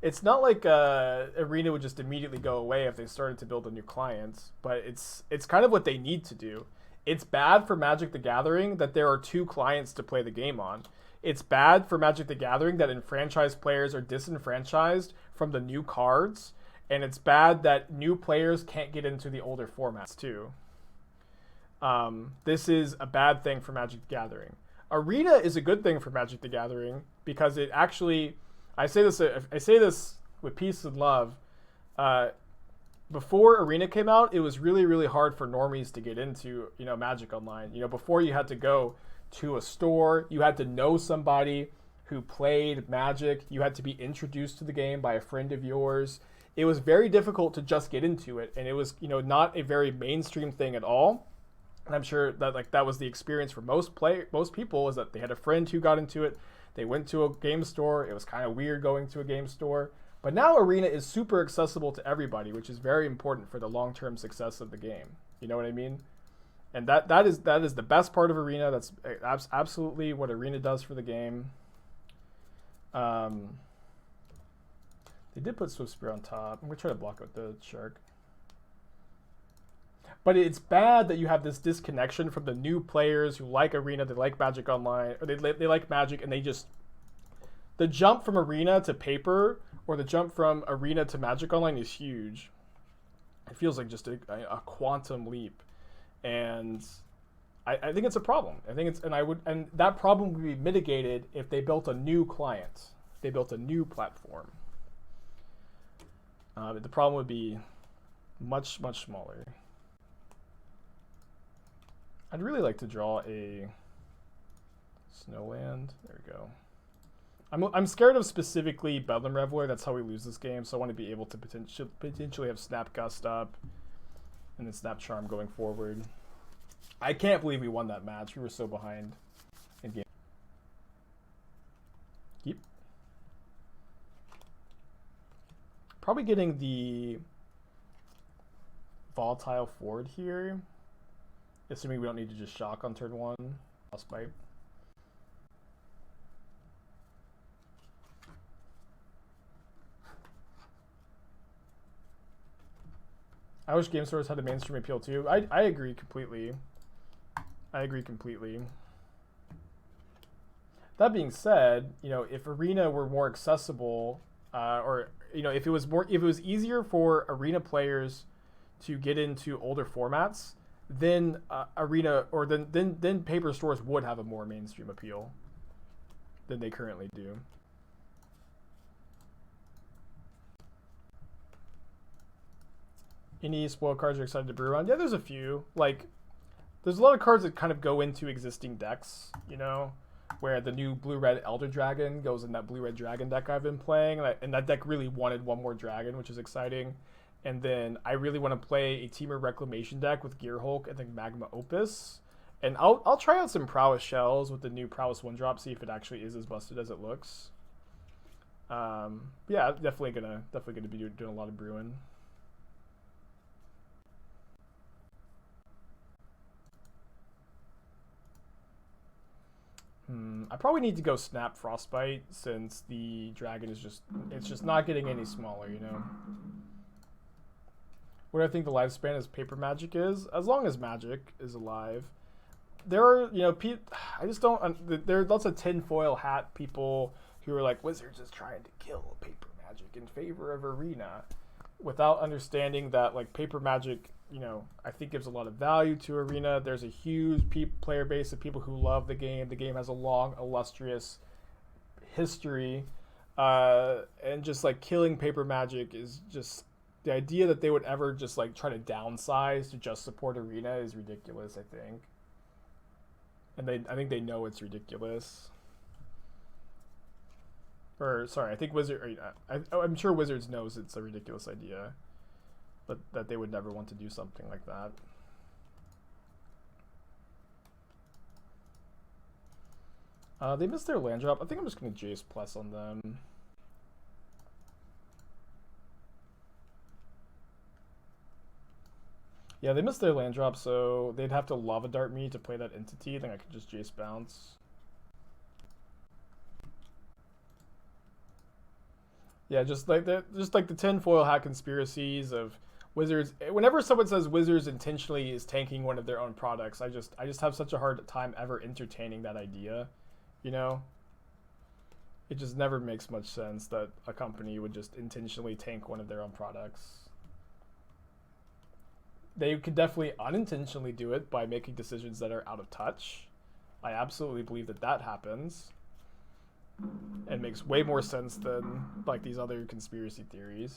Arena would just immediately go away if they started to build a new client, but it's kind of what they need to do. It's bad for Magic the Gathering that there are 2 clients to play the game on. It's bad for Magic the Gathering that enfranchised players are disenfranchised from the new cards, and it's bad that new players can't get into the older formats too. This is a bad thing for Magic the Gathering. Arena is a good thing for Magic the Gathering because it actually, I say this with peace and love. Before Arena came out, it was really, really hard for normies to get into, you know, Magic Online. You know, before you had to go to a store, you had to know somebody who played Magic, you had to be introduced to the game by a friend of yours. It was very difficult to just get into it, and it was, you know, not a very mainstream thing at all. And I'm sure that like that was the experience for most people, is that they had a friend who got into it. They went to a game store. It was kind of weird going to a game store. But now Arena is super accessible to everybody, which is very important for the long-term success of the game. You know what I mean? And that is the best part of Arena. That's absolutely what Arena does for the game. They did put Swift Spear on top. I'm going to try to block out the Shark. But it's bad that you have this disconnection from the new players who like Arena, they like Magic Online, or they like Magic, and they just... The jump from Arena to Paper, or the jump from Arena to Magic Online is huge. It feels like just a quantum leap. And I think it's a problem. I think it's... And that problem would be mitigated if they built a new client. They built a new platform. But the problem would be much, much smaller. I'd really like to draw a Snowland. There we go. I'm scared of specifically Bedlam Reveler. That's how we lose this game. So I want to be able to potentially have Snap Gust up and then Snap Charm going forward. I can't believe we won that match. We were so behind in game. Keep. Probably getting the Volatile Fjord here. Assuming we don't need to just shock on turn 1. Frostbite. I wish game stores had a mainstream appeal too. I agree completely. I agree completely. That being said, you know, if Arena were more accessible, or you know, if it was easier for Arena players to get into older formats, then Arena or then paper stores would have a more mainstream appeal than they currently do. Any spoiled cards you're excited to brew on? Yeah, there's a few. Like, there's a lot of cards that kind of go into existing decks, you know, where the new blue-red Elder Dragon goes in that blue-red dragon deck I've been playing, and that deck really wanted one more dragon, which is exciting. And then I really want to play a Temur Reclamation deck with Gear Hulk and then Magma Opus. And I'll try out some Prowess Shells with the new Prowess 1-drop, see if it actually is as busted as it looks. Yeah, definitely gonna be doing a lot of brewing. I probably need to go Snap Frostbite since the dragon is just not getting any smaller, you know. What I think the lifespan of paper magic is, as long as magic is alive. There are, you know, I just don't. There are lots of tinfoil hat people who are like, Wizards is trying to kill paper magic in favor of Arena, without understanding that like paper magic, you know, I think gives a lot of value to Arena. There's a huge player base of people who love the game. The game has a long, illustrious history, and just like killing paper magic is just the idea that they would ever just like try to downsize to just support Arena is ridiculous, I think. And I think they know it's ridiculous. Or sorry, I think I'm sure Wizards knows it's a ridiculous idea, but that they would never want to do something like that. They missed their land drop. I think I'm just gonna Jace Plus on them. Yeah, they missed their land drop, so they'd have to Lava Dart me to play that entity. Then I could just Jace bounce. Yeah, just like the tinfoil hat conspiracies of Wizards. Whenever someone says Wizards intentionally is tanking one of their own products, I just have such a hard time ever entertaining that idea. You know, it just never makes much sense that a company would just intentionally tank one of their own products. They could definitely unintentionally do it by making decisions that are out of touch. I absolutely believe that that happens. And makes way more sense than like these other conspiracy theories.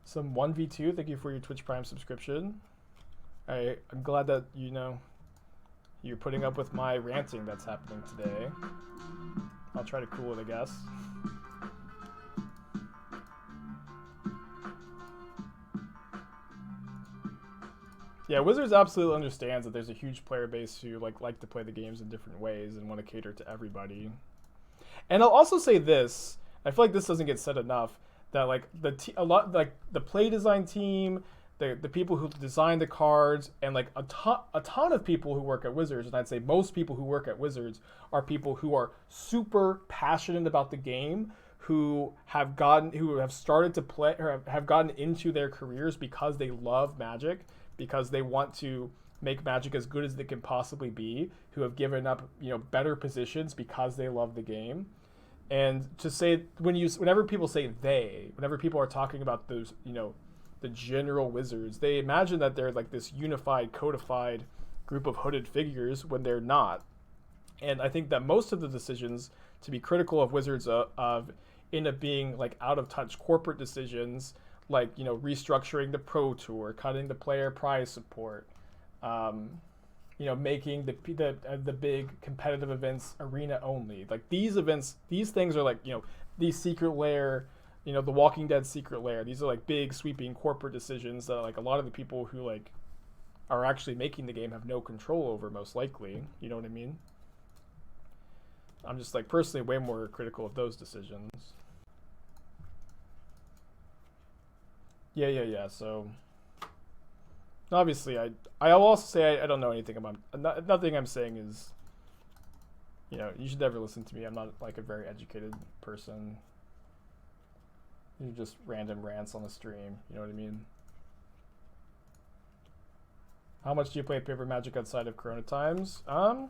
Some 1v2, thank you for your Twitch Prime subscription. I'm glad that, you know, you're putting up with my ranting that's happening today. I'll try to cool it, I guess. Yeah, Wizards absolutely understands that there's a huge player base who like to play the games in different ways and want to cater to everybody. And I'll also say this, I feel like this doesn't get said enough, that like the play design team, the people who design the cards, and like a ton of people who work at Wizards, and I'd say most people who work at Wizards are people who are super passionate about the game, who have started to play or have gotten into their careers because they love Magic, because they want to make Magic as good as it can possibly be, who have given up, you know, better positions because they love the game. And to say, whenever people are talking about those, you know, the general Wizards, they imagine that they're like this unified, codified group of hooded figures when they're not. And I think that most of the decisions to be critical of Wizards end up being like out of touch corporate decisions, like, you know, restructuring the Pro Tour, cutting the player prize support, you know, making the big competitive events arena only. Like these things are like, you know, these Secret Lair, you know, the Walking Dead Secret Lair. These are like big sweeping corporate decisions that like a lot of the people who like are actually making the game have no control over, most likely. You know what I mean? I'm just like personally way more critical of those decisions. Yeah. So obviously, I'll also say I don't know anything about. Nothing I'm saying is, you know, you should never listen to me. I'm not like a very educated person. These are just random rants on the stream. You know what I mean? How much do you play paper Magic outside of Corona times? I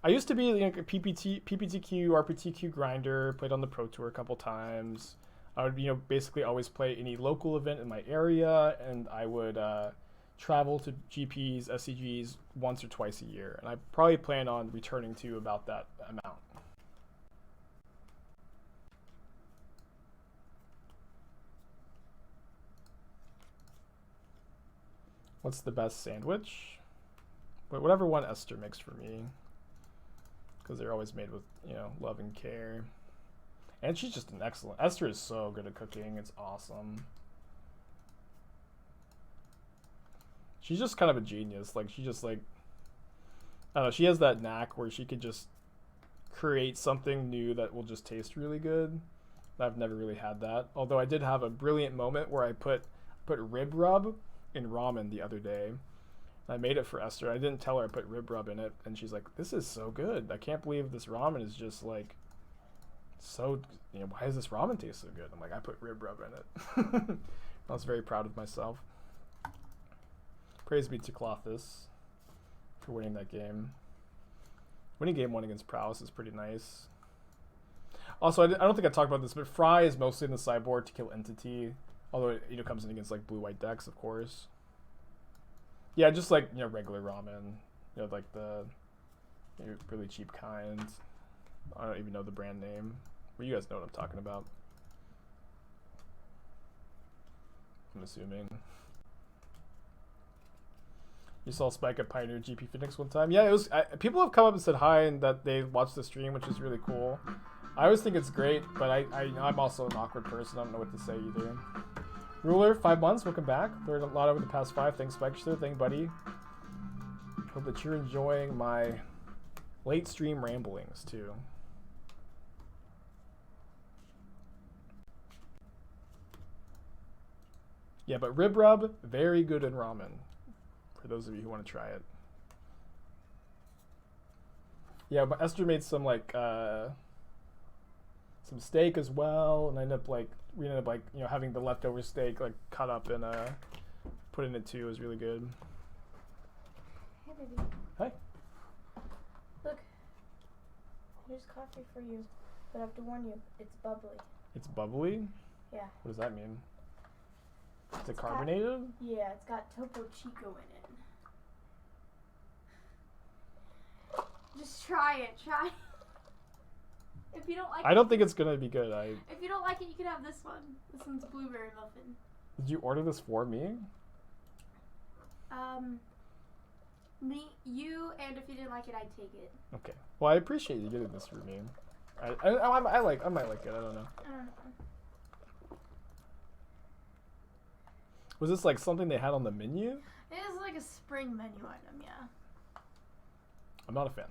used to be, you know, a PPTQ, RPTQ grinder. Played on the Pro Tour a couple times. I would, you know, basically always play any local event in my area, and I would travel to GPs, SCGs once or twice a year, and I probably plan on returning to about that amount. What's the best sandwich? But whatever one Esther makes for me. Because they're always made with, you know, love and care. And she's just an excellent... Esther is so good at cooking. It's awesome. She's just kind of a genius. Like, she just, like... I don't know. She has that knack where she could just create something new that will just taste really good. I've never really had that. Although I did have a brilliant moment where I put rib rub in ramen the other day. I made it for Esther. I didn't tell her I put rib rub in it, and she's like, "This is so good. I can't believe this ramen is just like so. You know, why does this ramen taste so good?" I'm like, "I put rib rub in it." I was very proud of myself. Praise be to Klothys for winning that game. Winning game one against Prowess is pretty nice. Also, I don't think I talked about this, but Fry is mostly in the sideboard to kill Entity, although it, you know, comes in against like blue-white decks, of course. Yeah, just like, you know, regular ramen, you know, like the really cheap kind. I don't even know the brand name. Well, you guys know what I'm talking about. I'm assuming. You saw Spike at Pioneer GP Phoenix one time? Yeah, it was. People have come up and said hi and that they watched the stream, which is really cool. I always think it's great, but I'm also an awkward person. I don't know what to say either. Ruler, 5 months, welcome back. Learned a lot over the past 5. Thanks, Spikester. Thank buddy. Hope that you're enjoying my late stream ramblings too. Yeah, but rib rub, very good in ramen. For those of you who want to try it. Yeah, but Esther made some like some steak as well, and we ended up like, you know, having the leftover steak like cut up and put in it too. It was really good. Hey baby. Hi. Look. Here's coffee for you. But I have to warn you, it's bubbly. It's bubbly? Yeah. What does that mean? Is it carbonated? Yeah, it's got Topo Chico in it. Just try it. Try it. If you don't like it, I don't think it's gonna be good. If you don't like it, you can have this one. This one's blueberry muffin. Did you order this for me? You, and if you didn't like it, I'd take it. Okay. Well, I appreciate you getting this for me. I might like it. I don't know. I don't know. Was this like something they had on the menu? It is like a spring menu item, yeah. I'm not a fan.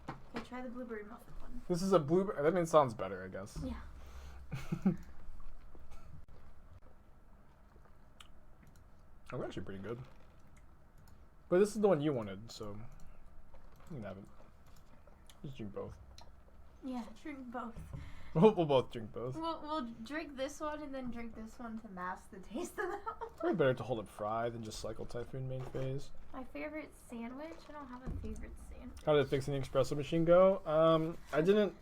Okay, try the blueberry muffin one. This is a blueberry. That means it sounds better, I guess. Yeah. Oh, actually pretty good. But this is the one you wanted, so you can have it. Just drink both. Yeah, drink both. We'll both drink both. We'll drink this one and then drink this one to mask the taste of that one. Probably better to hold up Fry than just cycle Typhoon main phase. My favorite sandwich? I don't have a favorite sandwich. How did it fixing the espresso machine go? I didn't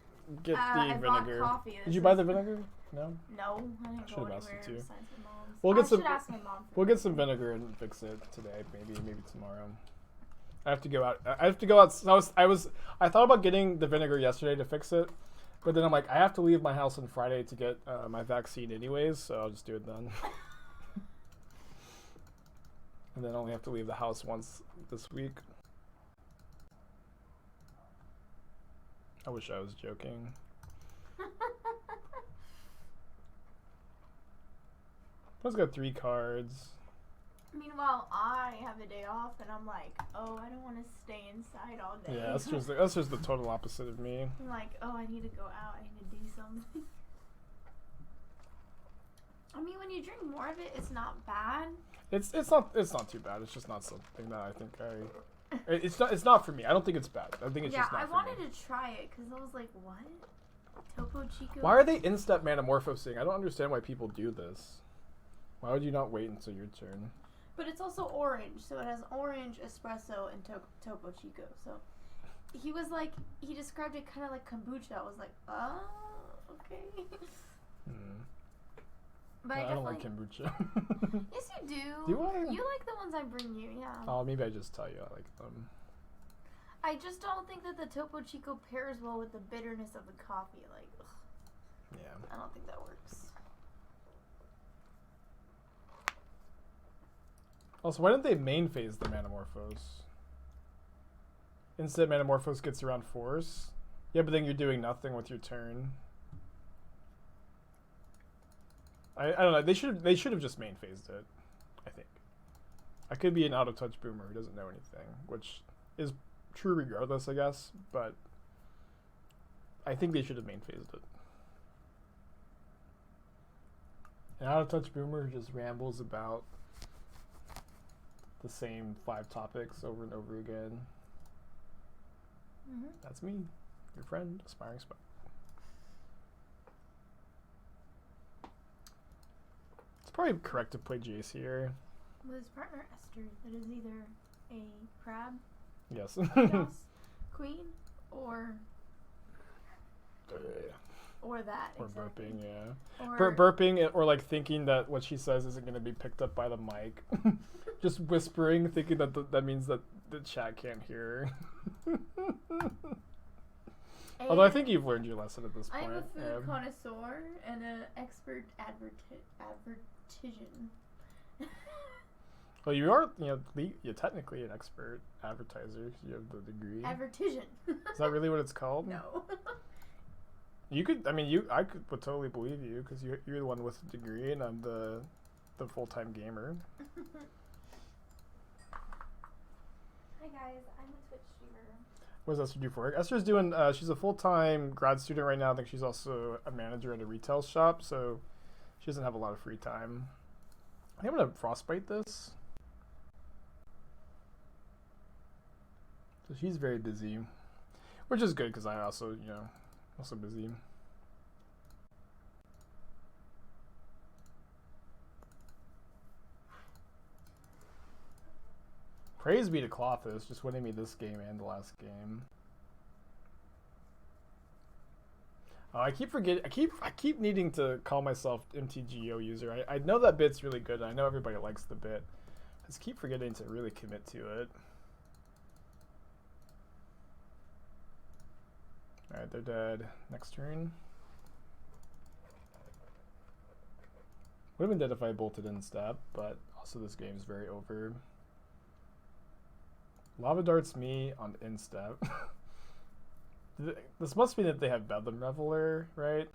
get the vinegar. Coffee. Did you buy the vinegar? No? No, I didn't Should go have asked anywhere you to. besides my mom's. We'll get I some. should ask my mom. We'll get some vinegar and fix it today. Maybe tomorrow. I have to go out. I have to go out. I thought about getting the vinegar yesterday to fix it, but then I'm like, I have to leave my house on Friday to get my vaccine anyways, so I'll just do it then. And then I only have to leave the house once this week. I wish I was joking. I've got 3 cards. Meanwhile, I have a day off, and I'm like, oh, I don't want to stay inside all day. Yeah, that's just the total opposite of me. I'm like, oh, I need to go out. I need to do something. I mean, when you drink more of it, it's not bad. It's not too bad. It's just not something that I think it's not for me. I don't think it's bad. I think it's just not for me. Yeah, I wanted to try it because I was like, what? Topo Chico? Why are they in-step metamorphosing? I don't understand why people do this. Why would you not wait until your turn? But it's also orange, so it has orange, espresso, and Topo Chico. So he was like, he described it kind of like kombucha. I was like, oh, okay. But no, I don't like kombucha. Yes, you do. Do I? You like the ones I bring you, yeah. Oh, maybe I just tell you I like them. I just don't think that the Topo Chico pairs well with the bitterness of the coffee. Like, ugh. Yeah. I don't think that works. Also, why didn't they main phase the Manamorphose? Instant Manamorphose gets around Force. Yeah, but then you're doing nothing with your turn. I don't know. They should have just main phased it. I think. I could be an out of touch boomer who doesn't know anything, which is true regardless, I guess. But I think they should have main phased it. An out of touch boomer who just rambles about the same 5 topics over and over again. Mm-hmm. That's me, your friend, Aspiring Spell. It's probably correct to play Jace here. With his partner Esther, that is either a crab, Yes. chaos queen, or that. Or Exactly. burping, yeah. Or Burping, or like thinking that what she says isn't going to be picked up by the mic. Just whispering, thinking that that means that the chat can't hear her. Although I think you've learned your lesson at this point. I'm a food connoisseur and an expert advertician. Well, you are, you're technically an expert advertiser. You have the degree. Advertician. Is that really what it's called? No. You could, would totally believe you because you're the one with the degree and I'm the full-time gamer. Hi guys, I'm a Twitch streamer. What does Esther do for work? Esther's doing, she's a full-time grad student right now. I think she's also a manager at a retail shop, so she doesn't have a lot of free time. I think I'm going to frostbite this. So she's very busy, which is good because I also, also busy. Praise be to Klothys, just winning me this game and the last game. Oh, I keep forgetting. I keep needing to call myself MTGO user. I know that bit's really good. I know everybody likes the bit. I just keep forgetting to really commit to it. All right, they're dead. Next turn. Would have been dead if I bolted in step, but also this game's very over. Lava Darts me on instep. This must mean that they have Bedlam Reveler, right?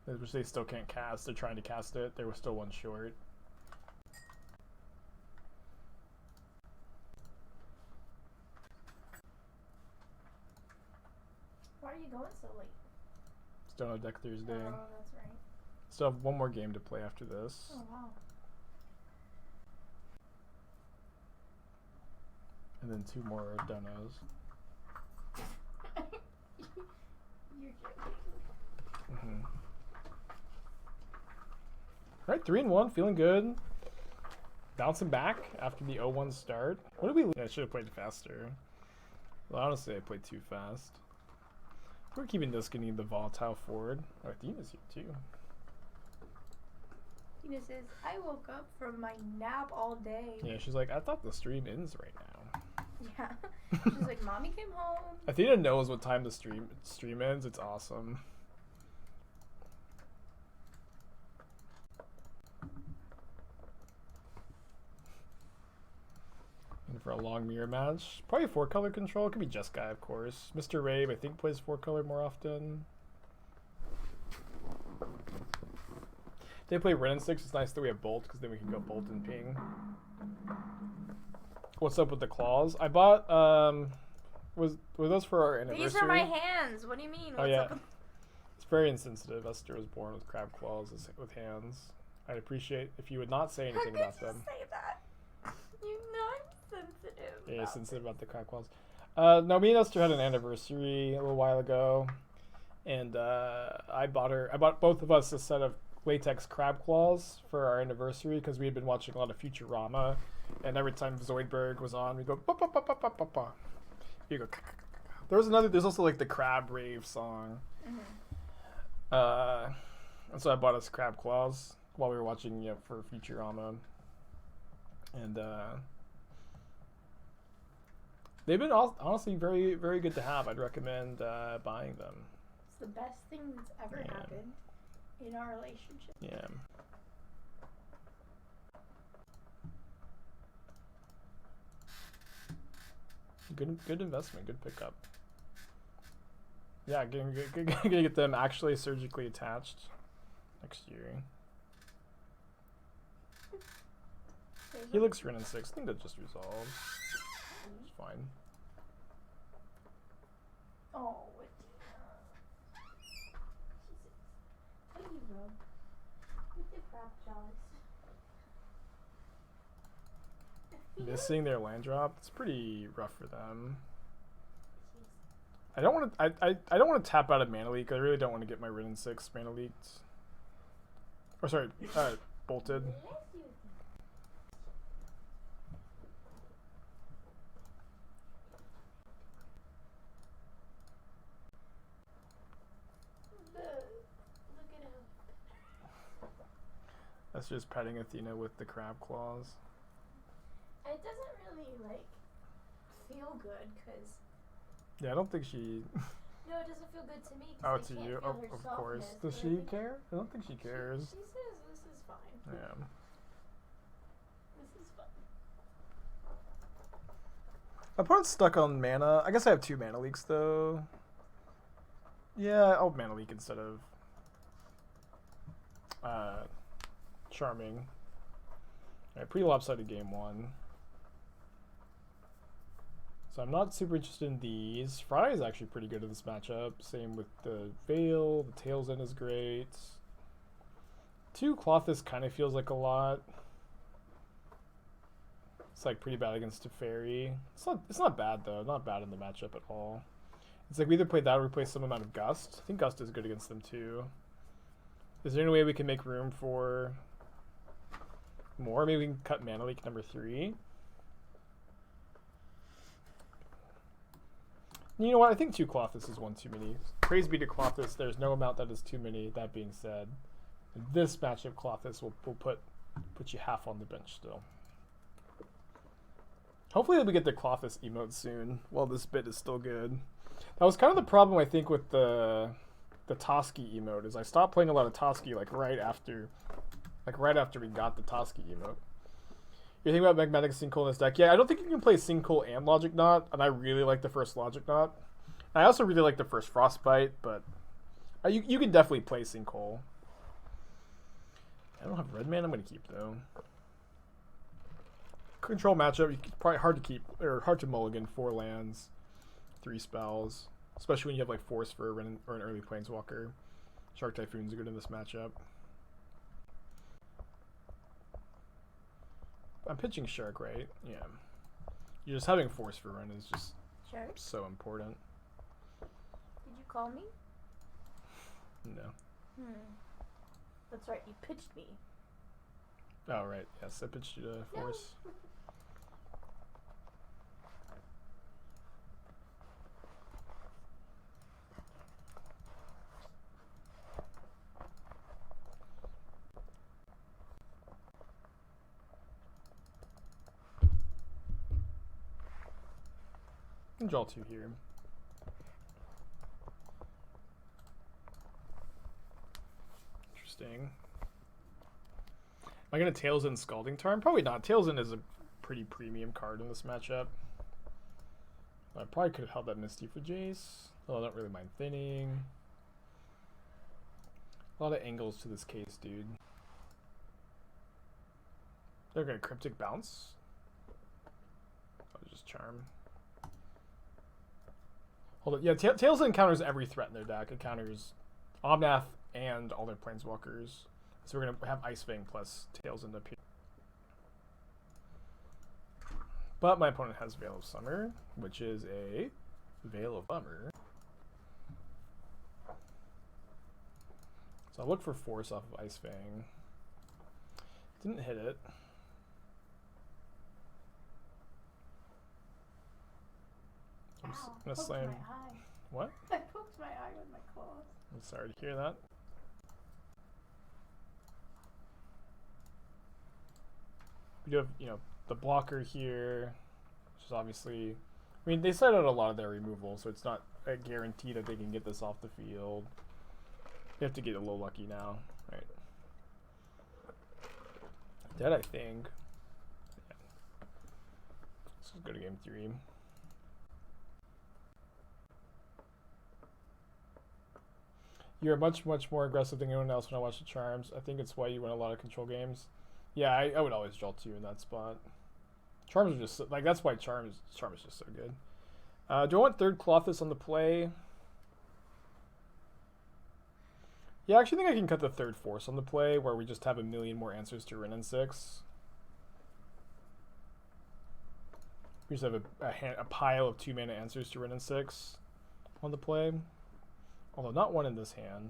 Which they still can't cast. They're trying to cast it. They were still one short. Why are you going so late? Still no deck Thursday. Oh, that's right. Still have one more game to play after this. Oh, wow. And then 2 more donos. You're joking. Alright, 3-1, feeling good. Bouncing back after the 0-1 start. What did we... Yeah, I should have played faster. Well, honestly, I played too fast. We're keeping this getting the Volatile Fjord. Oh, Athena's here too. Tina says, I woke up from my nap all day. Yeah, she's like, I thought the stream ends right now. Yeah. She's like, Mommy came home. Athena knows what time the stream ends. It's awesome. And for a long mirror match, probably 4-color control. It could be Jeskai, of course. Mr. Rave, I think, plays 4-color more often. They play Wrenn and Six. It's nice that we have Bolt because then we can go Bolt and Ping. What's up with the claws? I bought were those for our anniversary? These are my hands. What do you mean? Oh yeah. It's very insensitive. Esther was born with crab claws with hands. I'd appreciate if you would not say anything about them. How could you say that? You know I'm sensitive. Yeah, sensitive about the crab claws. No, me and Esther had an anniversary a little while ago, and I bought both of us a set of latex crab claws for our anniversary because we had been watching a lot of Futurama, and every time Zoidberg was on, we go ba ba ba ba ba ba ba. You go. There's also like the crab rave song. And so I bought us crab claws while we were watching for Futurama, and they've been honestly very, very good to have. I'd recommend buying them. It's the best thing that's ever happened in our relationship. Yeah. Good investment, good pickup. Yeah, gonna get them actually surgically attached next year. Helix Wrenn and Six. I think that just resolves. It's fine. Oh, what? Jesus. What do you rub? With the crap jaws. Missing their land drop. It's pretty rough for them. I don't want to. I don't want to tap out of mana leak. I really don't want to get my Wrenn and Six mana leaked. Or sorry, bolted. That's just petting Athena with the crab claws. It doesn't really like feel good because. Yeah, I don't think she. No, it doesn't feel good to me. Oh, to you, of course. Does she care? I don't think she cares. She says this is fine. Yeah. This is fun. My opponent's stuck on mana. I guess I have 2 mana leaks though. Yeah, I'll mana leak instead of Charming. Alright, pretty lopsided game 1. So I'm not super interested in these. Fry is actually pretty good at this matchup. Same with the Veil. The Tail's End is great. 2 Klothys kind of feels like a lot. It's like pretty bad against Teferi. It's not bad though. Not bad in the matchup at all. It's like we either play that or we play some amount of Gust. I think Gust is good against them too. Is there any way we can make room for more? Maybe we can cut mana leak number 3. You know what? I think 2 Klothys is one too many. Praise be to Klothys. There's no amount that is too many. That being said, this matchup Klothys will put you half on the bench still. Hopefully we get the Klothys emote soon while this bit is still good. That was kind of the problem I think with the Toski emote is I stopped playing a lot of Toski right after we got the Toski emote. You're thinking about Magnetic Sinkhole in this deck? Yeah, I don't think you can play Sinkhole and Logic Knot, and I really like the first Logic Knot. I also really like the first Frostbite, but you can definitely play Sinkhole. I don't have red mana. I'm gonna keep though. Control matchup, probably hard to keep or hard to mulligan 4 lands, 3 spells, especially when you have like Force for or an early Planeswalker. Shark Typhoon's good in this matchup. I'm pitching Shark, right? Yeah. You're just having Force for Wrenn is just so important. Did you call me? No. That's right, you pitched me. Oh, right. Yes, I pitched you to Force. No. And draw 2 here. Interesting. Am I going to Tails in Scalding Tarn? Probably not. Tails in is a pretty premium card in this matchup. I probably could have held that Misty for Jace. Although I don't really mind thinning. A lot of angles to this case, dude. They're going to Cryptic Bounce. I'll just Charm. Hold it. Yeah, Tails encounters every threat in their deck. It counters Omnath and all their Planeswalkers. So we're going to have Ice-Fang plus Tails in the P. But my opponent has Veil of Summer, which is a Veil of Summer. So I'll look for Force off of Ice-Fang. Didn't hit it. I'm gonna slam. My eye. What? I poked my eye with my claws. I'm sorry to hear that. We do have, the blocker here, which is obviously, I mean, they set out a lot of their removal, so it's not a guarantee that they can get this off the field. They have to get a little lucky now, right? Dead, I think. Yeah. Let's just go to game 3. You're much more aggressive than anyone else when I watch the Charms. I think it's why you win a lot of control games. Yeah, I would always jolt you in that spot. Charms are just like that's why Charm is just so good. Do I want third Klothys on the play? Yeah, I actually think I can cut the third Force on the play where we just have a million more answers to Wrenn and Six. We just have a pile of 2-mana answers to Wrenn and Six on the play. Although not one in this hand.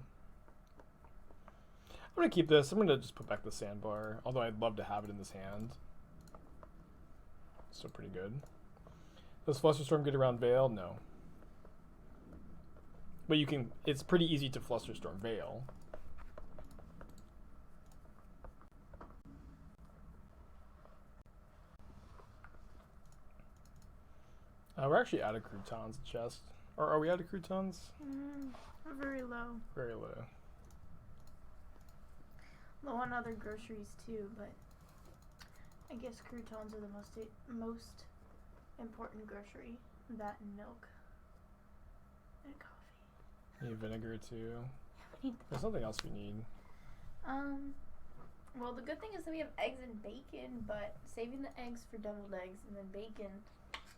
I'm going to keep this. I'm going to just put back the Sandbar. Although I'd love to have it in this hand. Still pretty good. Does Flusterstorm get around Veil? No. But you can... It's pretty easy to Flusterstorm Veil. We're actually out of croutons chest. Or are we out of croutons? We're very low. Very low. Low on other groceries too, but I guess croutons are the most important grocery. That and milk. And coffee. Need vinegar too. Yeah, we need There's something else we need. Well, the good thing is that we have eggs and bacon, but saving the eggs for deviled eggs and then bacon,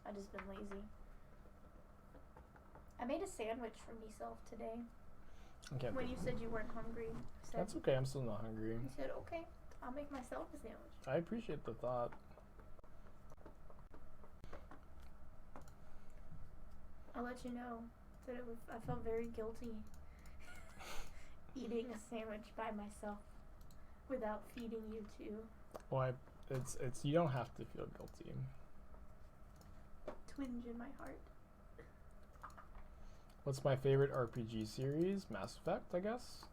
I've just been lazy. I made a sandwich for myself today. When you said you weren't hungry. That's okay, I'm still not hungry. You said, okay, I'll make myself a sandwich. I appreciate the thought. I'll let you know that I felt very guilty eating a sandwich by myself without feeding you too. Well, it's you don't have to feel guilty. Twinge in my heart. What's my favorite RPG series? Mass Effect, I guess.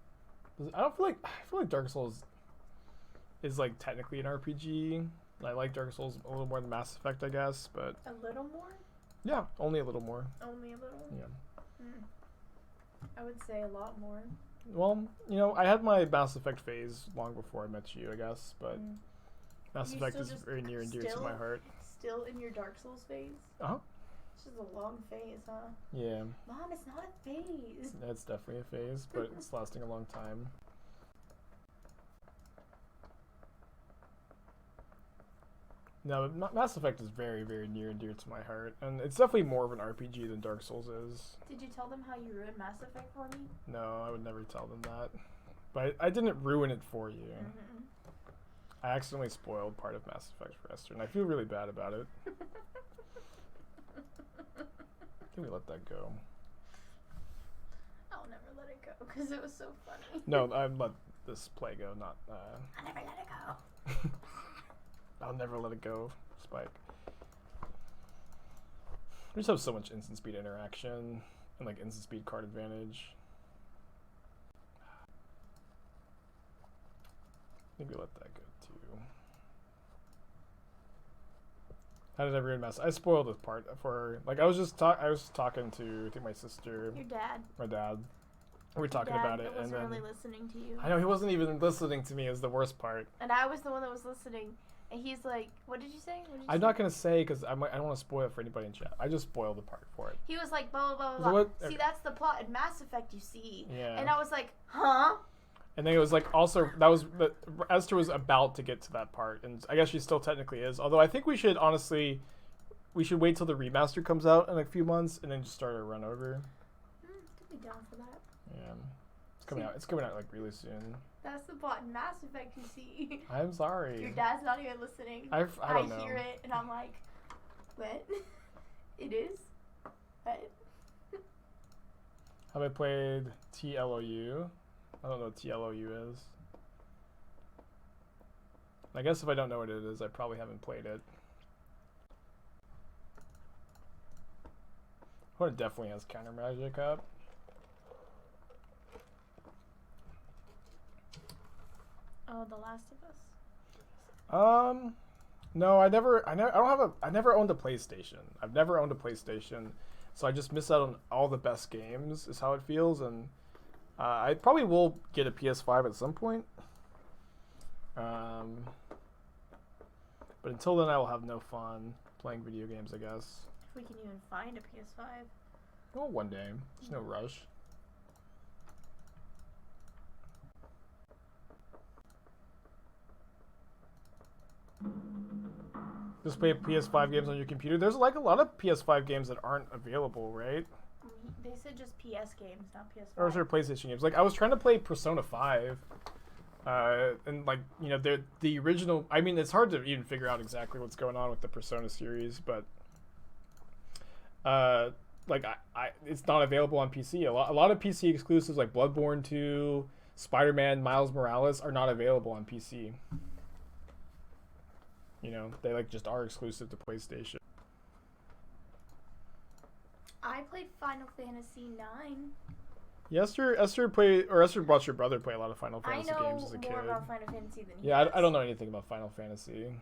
I feel like Dark Souls is like technically an RPG. I like Dark Souls a little more than Mass Effect, I guess, but a little more? Yeah, only a little more. Only a little? Yeah. I would say a lot more. Well, you know, I had my Mass Effect phase long before I met you, I guess, but Mass Effect is very near and dear to my heart. Still in your Dark Souls phase? Uh-huh. It's just a long phase, huh? Yeah. Mom, it's not a phase. It's definitely a phase, but it's lasting a long time. No, Mass Effect is very, very near and dear to my heart, and it's definitely more of an RPG than Dark Souls is. Did you tell them how you ruined Mass Effect for me? No, I would never tell them that. But I didn't ruin it for you. Mm-hmm. I accidentally spoiled part of Mass Effect for Esther, and I feel really bad about it. Can we let that go? I'll never let it go, because it was so funny. No, I let this play go, not... I'll never let it go. I'll never let it go, Spike. We just have so much instant speed interaction and like instant speed card advantage. Maybe let that go too. How did I ruin Mass? I spoiled this part for like I was talking to I think my sister. Your dad. My dad. We were talking about it, and then really listening to you. I know he wasn't even listening to me. Is the worst part. And I was the one that was listening. And he's like, what did you say? I'm not going to say because I don't want to spoil it for anybody in chat. I just spoiled the part for it. He was like, blah, blah, blah, blah. See, that's the plot in Mass Effect, you see. Yeah. And I was like, huh? And then it was like, also, that was, Esther was about to get to that part. And I guess she still technically is. Although I think we should, honestly, wait till the remaster comes out in a few months and then just start a run over. Could be down for that. Yeah. It's coming out like really soon. That's the plot in Mass Effect, you see. I'm sorry. Your dad's not even listening. I don't know. I hear it and I'm like, what? It is? What? Have I played TLOU? I don't know what TLOU is. I guess if I don't know what it is, I probably haven't played it. Well, it definitely has counter magic up. Oh, The Last of Us? No, I never owned a PlayStation. I've never owned a PlayStation, so I just miss out on all the best games, is how it feels, and I probably will get a PS5 at some point. But until then, I will have no fun playing video games, I guess. If we can even find a PS5. Well, one day. There's no rush. Just play PS5 games on your computer. There's like a lot of PS5 games that aren't available, right? They said just PS games, not PS5. Or sort of PlayStation games. Like I was trying to play Persona 5, and like you know the original. I mean, it's hard to even figure out exactly what's going on with the Persona series, but like it's not available on PC. A lot of PC exclusives like Bloodborne 2, Spider-Man, Miles Morales are not available on PC. You know, they like just are exclusive to PlayStation. I played Final Fantasy 9. Yeah, Esther watched your brother play a lot of Final Fantasy games as a kid. I know more about Final Fantasy than he Yeah, does. I don't know anything about Final Fantasy.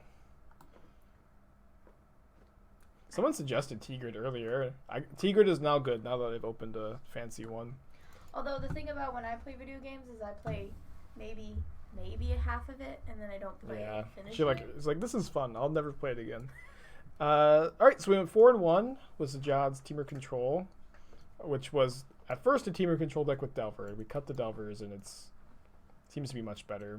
Someone suggested T-Grid earlier. T-Grid is now good now that they've opened a fancy one. Although the thing about when I play video games is I play maybe a half of it and then I don't play it. Finish it. It's like, this is fun. I'll never play it again. All right, so we went 4-1 with Sajad's Temur Control, which was at first a Temur Control deck with Delver. We cut the Delvers and it seems to be much better.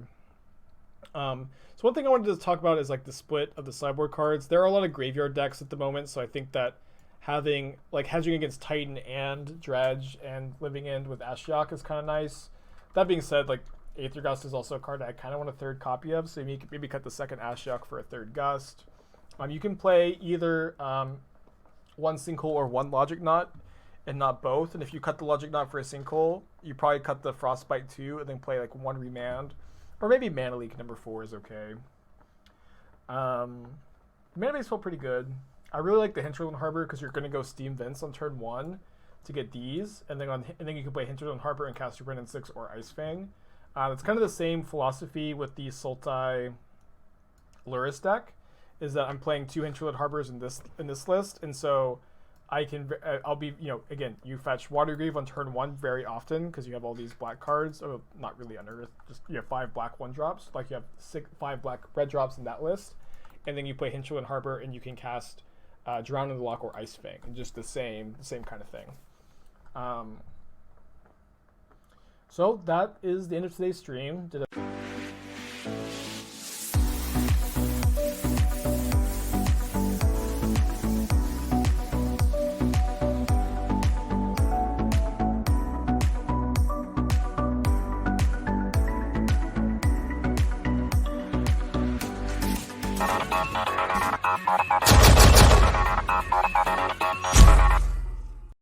So one thing I wanted to talk about is like the split of the sideboard cards. There are a lot of graveyard decks at the moment, so I think that having like hedging against Titan and Dredge and Living End with Ashiok is kind of nice. That being said, like Aether Gust is also a card that I kind of want a third copy of, so you can maybe cut the second Ashiok for a third Gust. You can play either one sinkhole or one Logic Knot, and not both. And if you cut the Logic Knot for a sinkhole, you probably cut the Frostbite too, and then play like one Remand. Or maybe Mana Leak number 4 is okay. Mana Base felt pretty good. I really like the Hinterland Harbor because you're going to go Steam Vince on turn 1 to get these, and then you can play Hinterland Harbor and cast your Wrenn and Six or Ice-Fang. It's kind of the same philosophy with the Sultai Luris deck, is that I'm playing 2 Hinterland Harbors in this list, and so I'll be, you know, again, you fetch Watergrave on turn 1 very often because you have all these black cards. Oh, not really Unearth, just you have 5 black 1-drops. Like you have 5 black red drops in that list, and then you play Hinterland Harbor and you can cast Drown in the Loch or Ice-Fang, and just the same kind of thing. So that is the end of today's stream. Did